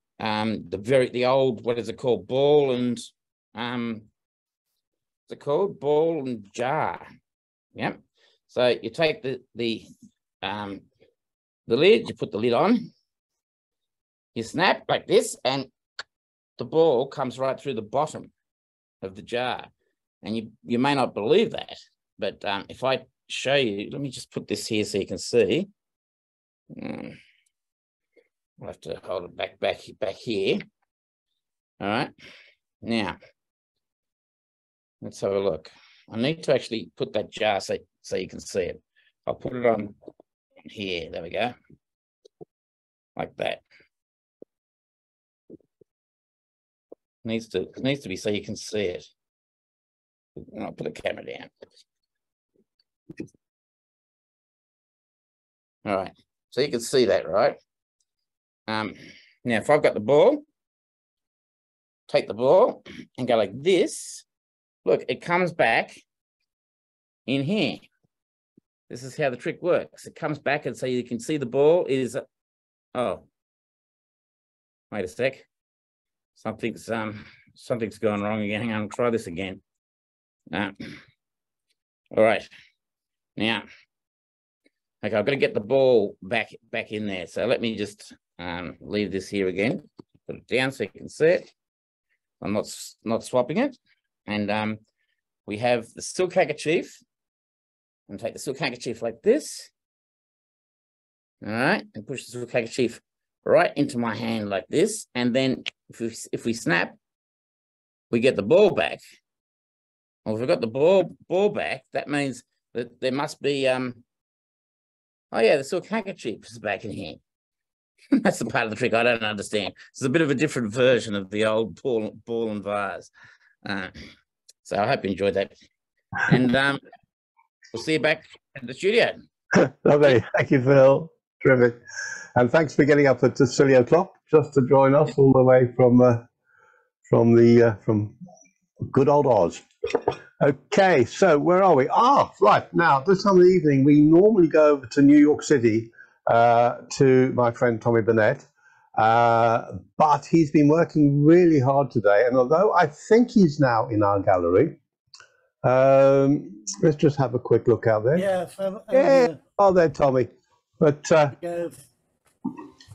old, what is it called? Ball and what's it called? Ball and jar. Yep. So you take the lid, you put the lid on, you snap like this, and the ball comes right through the bottom of the jar. And you may not believe that, but if I show you, let me just put this here so you can see. I'll have to hold it back here. All right. Now, let's have a look. I need to actually put that jar so you can see it. I'll put it on here. There we go. Like that. Needs to be so you can see it. I'll put the camera down. All right. So you can see that, right? Now, if I've got the ball, take the ball and go like this. Look, it comes back in here. This is how the trick works. It comes back, and so you can see the ball is, oh, wait a sec. Something's going wrong again. Hang on, I'll try this again. All right. Now, okay, I've got to get the ball back in there. So let me just leave this here again. Put it down so you can see it. I'm not swapping it. And we have the silk handkerchief. And take the silk handkerchief like this. All right, and push the silk handkerchief right into my hand like this. And then if we snap, we get the ball back. Well, if we've got the ball back, that means that there must be oh yeah, the silk handkerchief is back in here. That's the part of the trick I don't understand. It's a bit of a different version of the old ball and vase. So I hope you enjoyed that. And we'll see you back at the studio. Lovely. Thank you, Phil. Terrific. And thanks for getting up at the silly o'clock just to join us all the way from good old Oz. Okay, so where are we? Right. Now, this time of the evening, we normally go over to New York City to my friend Tommy Burnett. But he's been working really hard today. And although I think he's now in our gallery, let's just have a quick look out there. Yes, Yeah, oh, there, Tommy. But yes.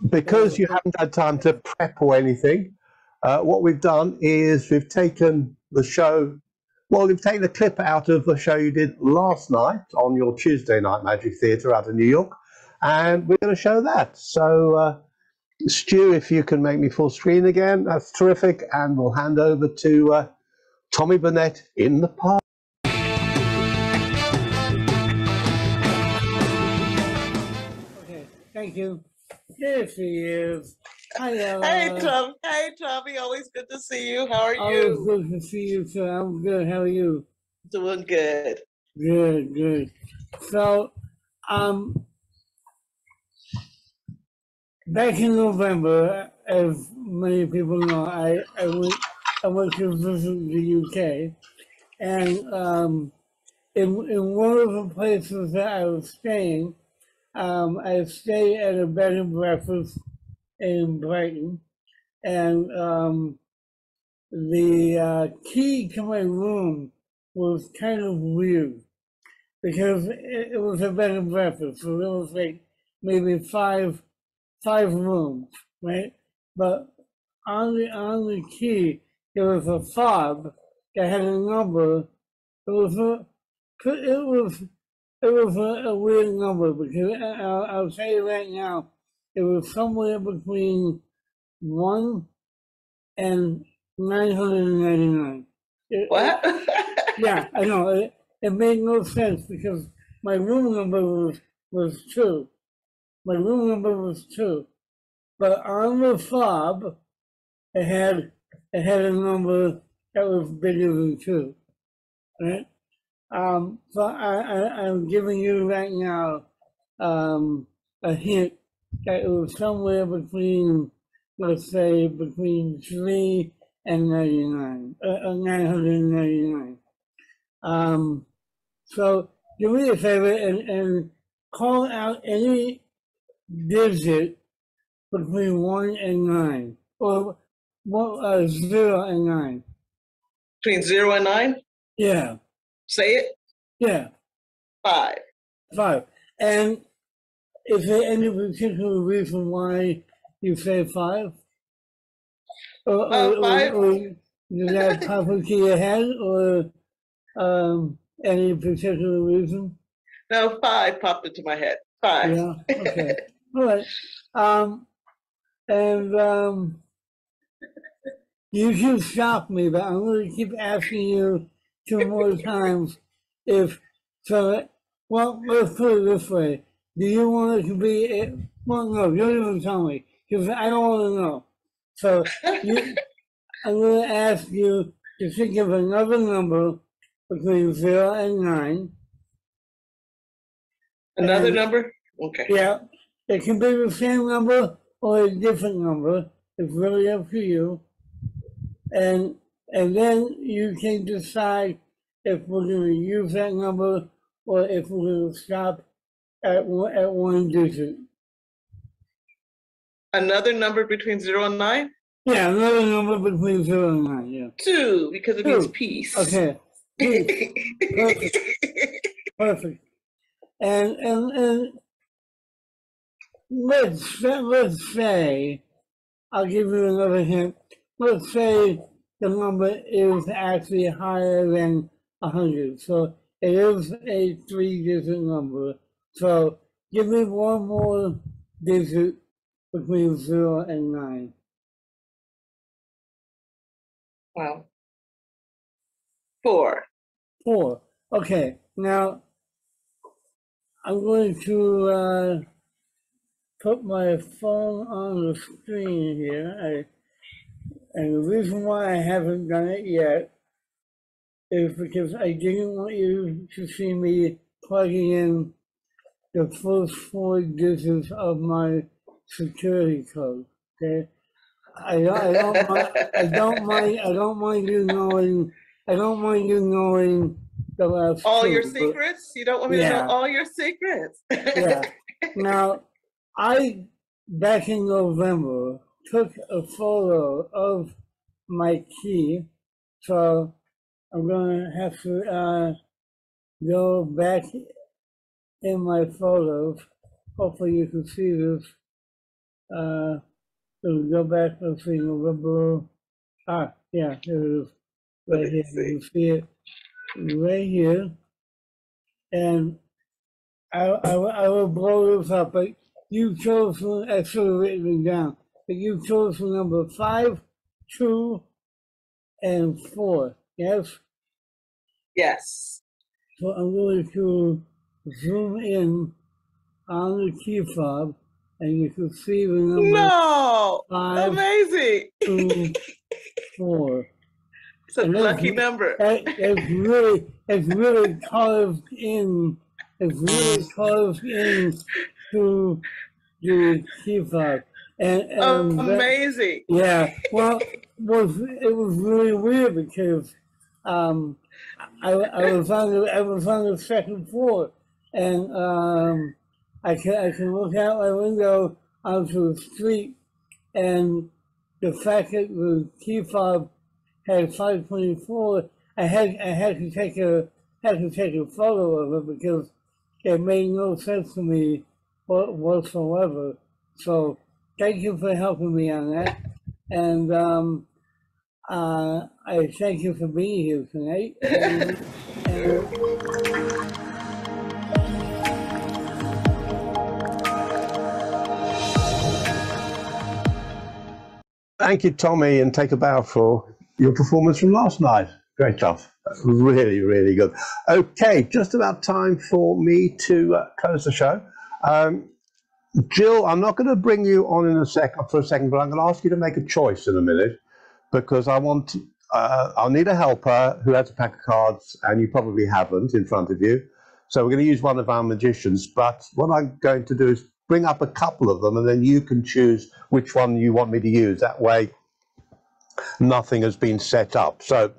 because you haven't had time to prep or anything, what we've done is we've taken the show, well, we've taken a clip out of the show you did last night on your Tuesday Night Magic Theatre out of New York, and we're going to show that. So, Stu, if you can make me full screen again, that's terrific, and we'll hand over to Tommy Burnett in the park. Okay, thank you. There she is. Hi, Ella. Hey, Tom. Hey, Tommy. Always good to see you. How are Always you? good to see you, sir. I'm good. How are you? Doing good. Good, good. So, back in November, as many people know, I went to visit the UK, and in one of the places that I was staying, I stayed at a bed and breakfast in Brighton, and the key to my room was kind of weird because it was a bed and breakfast, so there was like maybe five rooms, right? But on the key there was a fob that had a number. It was a weird number because I'll tell you right now, it was somewhere between 1 and 999. What? Yeah, I know. It made no sense because my room number was 2. My room number was 2. But on the fob, it had a number that was bigger than 2. Right? So I'm giving you right now a hint that it was somewhere between, let's say, between 3 and 999. So do me a favor and call out any digit between 1 and 9, or 0 and 9. Between 0 and 9? Yeah. Say it. Yeah. 5. 5. And is there any particular reason why you say 5? Or 5. Or does that pop into your head, or any particular reason? No, 5 popped into my head. 5. Yeah. Okay. All right. And you can stop me, but I'm going to keep asking you 2 more times. Well, let's put it this way. Do you want it to be, well, no, don't even tell me, because I don't want to know. So I'm going to ask you to think of another number between 0 and 9. Another number? Okay. Yeah. It can be the same number or a different number. It's really up to you. And then you can decide if we're going to use that number or if we're going to stop at 1 digit. Another number between 0 and 9? Yeah, another number between 0 and 9, yeah. 2, because it means peace. Okay. Peace. Perfect. Perfect. And let's say, I'll give you another hint. Let's say the number is actually higher than 100. So it is a 3-digit number. So give me one more digit between 0 and 9. Wow. 4. 4. Okay. Now, I'm going to put my phone on the screen here. And the reason why I haven't done it yet is because I didn't want you to see me plugging in the first 4 digits of my security code. Okay, I don't mind you knowing. I don't mind you knowing the last All 2, your but- secrets? You don't want me to know all your secrets? Yeah. Now, I, back in November, took a photo of my key, so I'm gonna have to go back in my photos. Hopefully you can see this. So go back, let's see, November. Yeah, here it is. Right here, you can see it right here. And I will blow this up, but you chose, I should have written it down, but you chose the number 5, 2, and 4, yes? Yes. So I'm going to zoom in on the key fob, and you can see the number No! 5, Amazing! 2, 4. It's a lucky number. It's really carved in. It's really carved in to the key fob. And amazing. Yeah. Well, it was really weird because I was on the second floor, and I can look out my window onto the street, and the fact that the key fob had 524, I had to take a photo of it because it made no sense to me whatsoever. So thank you for helping me on that, and I thank you for being here tonight. Thank you, Tommy, and take a bow for your performance from last night. Great job. Really, really good. Okay, just about time for me to close the show. Jill, I'm not going to bring you on in for a second, but I'm going to ask you to make a choice in a minute because I'll need a helper who has a pack of cards, and you probably haven't in front of you. So we're going to use one of our magicians, but what I'm going to do is bring up a couple of them, and then you can choose which one you want me to use. That way, nothing has been set up. So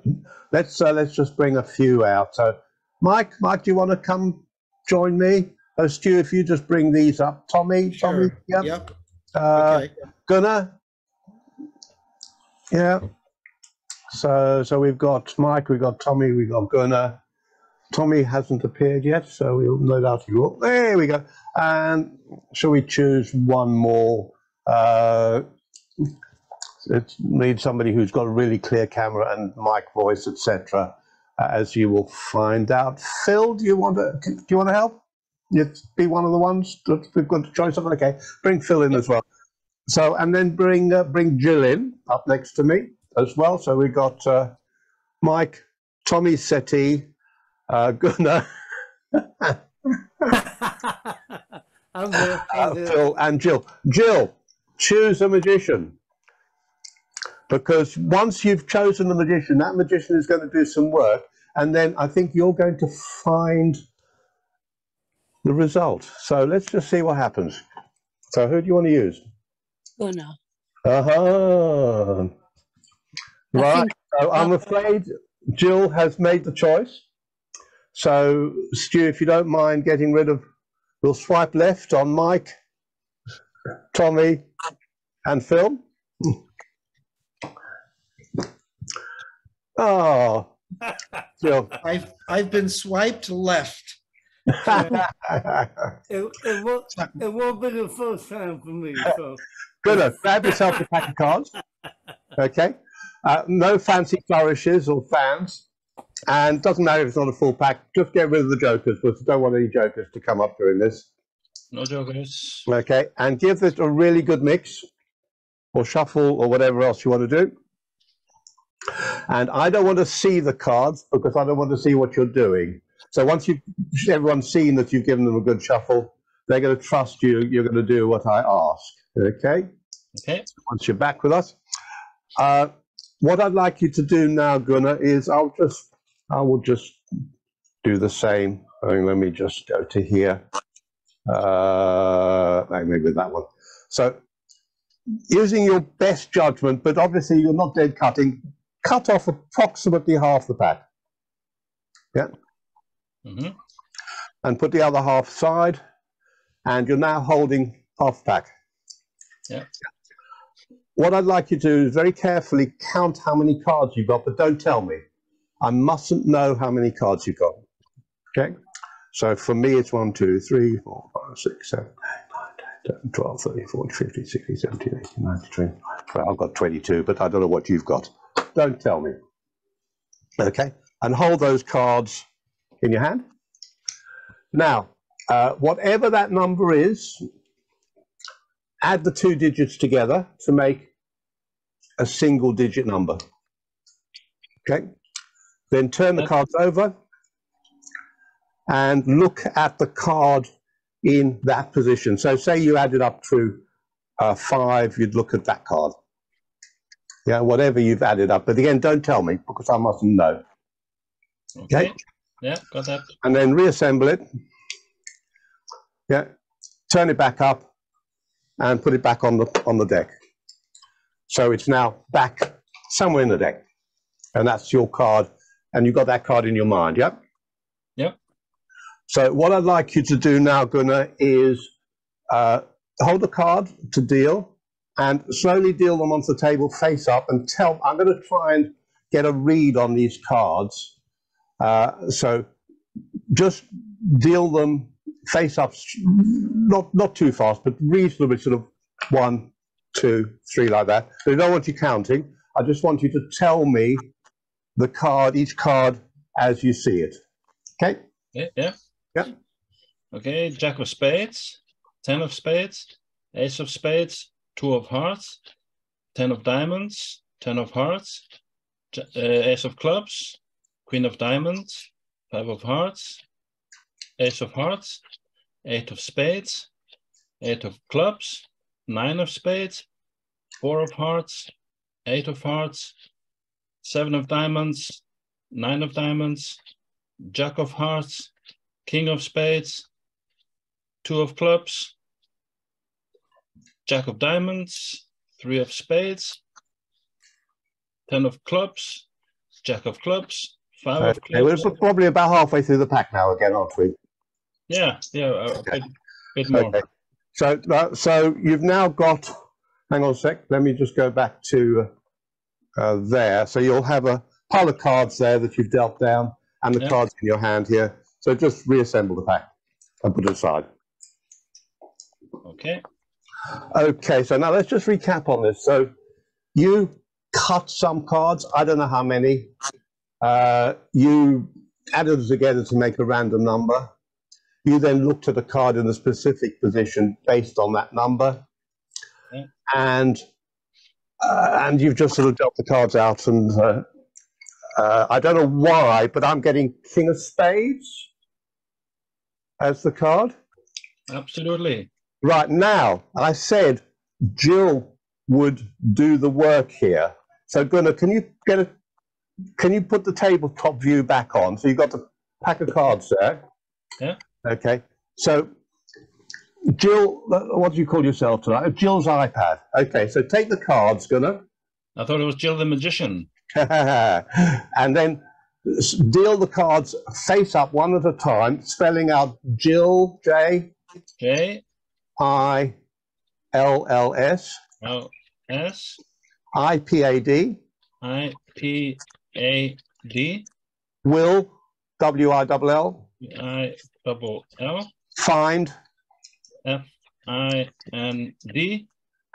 let's just bring a few out. So, Mike, do you want to come join me? Stu, if you just bring these up. Tommy, Sure. yep. Okay. Gunnar, yeah. So we've got Mike, we've got Tommy, we've got Gunnar. Tommy hasn't appeared yet, so we'll no doubt he will. There we go. And shall we choose one more? It needs somebody who's got a really clear camera and mic voice, etc. As you will find out. Phil, do you want to help? You be one of the ones that we've got to choice of. Okay, bring Phil in as well. So and then bring Jill in up next to me as well. So we've got Mike, Tommy Settee, Gunnar, Phil, and Jill. Jill, choose a magician. Because once you've chosen the magician, that magician is going to do some work, and then I think you're going to find the result. So let's just see what happens. So who do you want to use? Gunnar. Right. So I'm afraid Jill has made the choice. So Stu, if you don't mind getting rid of, we'll swipe left on Mike, Tommy, and Phil. Oh, Jill. I've been swiped left. It won't be the first time for me. So. Good. Grab yourself a pack of cards. Okay. No fancy flourishes or fans. And doesn't matter if it's not a full pack. Just get rid of the jokers because we don't want any jokers to come up during this. No jokers. Okay. And give this a really good mix or shuffle or whatever else you want to do. And I don't want to see the cards because I don't want to see what you're doing. So once everyone's seen that you've given them a good shuffle, they're going to trust you. You're going to do what I ask. Okay? Okay. Once you're back with us. What I'd like you to do now, Gunnar, is I will just do the same. Let me just go to here. Maybe that one. So using your best judgment, but obviously you're not dead cutting, cut off approximately half the pack. Yeah. Mm-hmm. And put the other half aside, and you're now holding half pack. Yeah. What I'd like you to do is very carefully count how many cards you've got, but don't tell me. I mustn't know how many cards you've got. Okay? So for me, it's 1, 2, 3, 4, 5, 6, 7, 8, 9, 10, 11, 12, 13, 14, 15, 16, 17, 18, 19, 20. Well, I've got 22, but I don't know what you've got. Don't tell me. Okay? And hold those cards in your hand. Now, whatever that number is, add the 2 digits together to make a single digit number. Okay? Then turn the cards over and look at the card in that position. So say you added up to 5, you'd look at that card. Yeah, whatever you've added up. But again, don't tell me because I mustn't know. Okay? Yeah, got that. And then reassemble it. Yeah, turn it back up and put it back on the deck. So it's now back somewhere in the deck. And that's your card. And you've got that card in your mind, yeah? Yep. So what I'd like you to do now, Gunnar, is hold the card to deal and slowly deal them onto the table face up and tell, I'm going to try and get a read on these cards. So just deal them face up, not too fast, but reasonably sort of 1, 2, 3 like that. So I don't want you counting. I just want you to tell me the card, each card as you see it. Okay? Yeah. Okay, Jack of Spades, 10 of Spades, Ace of Spades, 2 of Hearts, 10 of Diamonds, 10 of Hearts, Ace of Clubs, Queen of Diamonds, 5 of Hearts, Ace of Hearts, 8 of Spades, 8 of Clubs, 9 of Spades, 4 of Hearts, 8 of Hearts, 7 of Diamonds, 9 of Diamonds, Jack of Hearts, King of Spades, 2 of Clubs, Jack of Diamonds, 3 of Spades, 10 of Clubs, Jack of Clubs, 5 of Clubs. We're probably about halfway through the pack now again, aren't we? Yeah, a bit more. Okay. So you've now got, hang on a sec, let me just go back to there. So you'll have a pile of cards there that you've dealt down and the cards in your hand here. So just reassemble the pack and put it aside. Okay. Okay, so now let's just recap on this. So you cut some cards, I don't know how many. You added them together to make a random number. You then looked at a card in a specific position based on that number. Yeah. And you've just sort of dealt the cards out. And I don't know why, but I'm getting King of Spades as the card. Absolutely. Right now, I said Jill would do the work here. So Gunnar, can you put the tabletop view back on? So you've got the pack of cards there. Yeah. Okay. So Jill, what do you call yourself tonight? Jill's iPad. Okay. So take the cards, Gunnar. I thought it was Jill the Magician. And then deal the cards face up one at a time, spelling out Jill, J-I-L-L-S, I-P-A-D, I-P-A-D, Will, W-I-L-L, I-double-L, Find, F-I-N-D,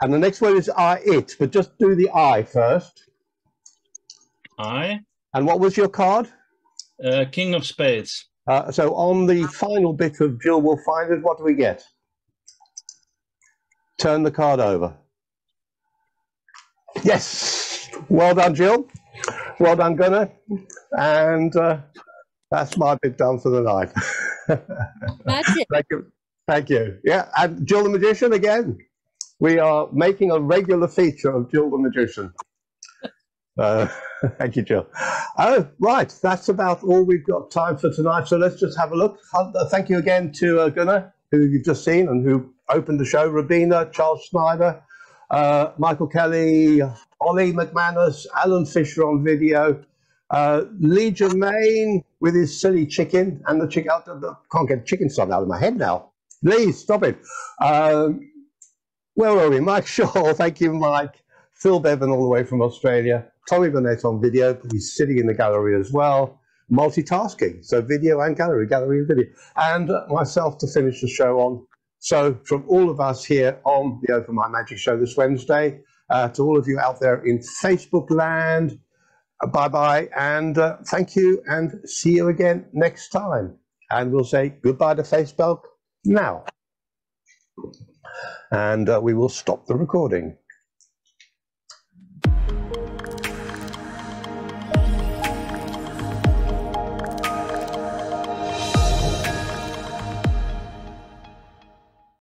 and the next word is it, but just do the I first. I. And what was your card? King of Spades. So on the final bit of Jill will find it, what do we get? Turn the card over. Yes! Well done, Jill. Well done, Gunnar. And that's my bit done for the night. Magic. Thank you. Thank you. Yeah, and Jill the Magician again. We are making a regular feature of Jill the Magician. Thank you, Jill. Oh, right. That's about all we've got time for tonight. So let's just have a look. Thank you again to Gunnar. who you've just seen and who opened the show, Robina, Charles Schneider, Michael Kelly, Olie McManus, Alan Fisher on video, Lee Germain with his silly chicken, and the chicken, can't get chicken son out of my head now. Lee, stop it. Where are we? Mike Shaw, thank you, Mike. Phil Bevan all the way from Australia. Tommy Burnett on video, but he's sitting in the gallery as well. Multitasking, so video and gallery and video. And myself to finish the show on. So from all of us here on the Open Mic Magic Show this Wednesday, to all of you out there in Facebook land, bye-bye, and thank you, and see you again next time. And we'll say goodbye to Facebook now. And we will stop the recording.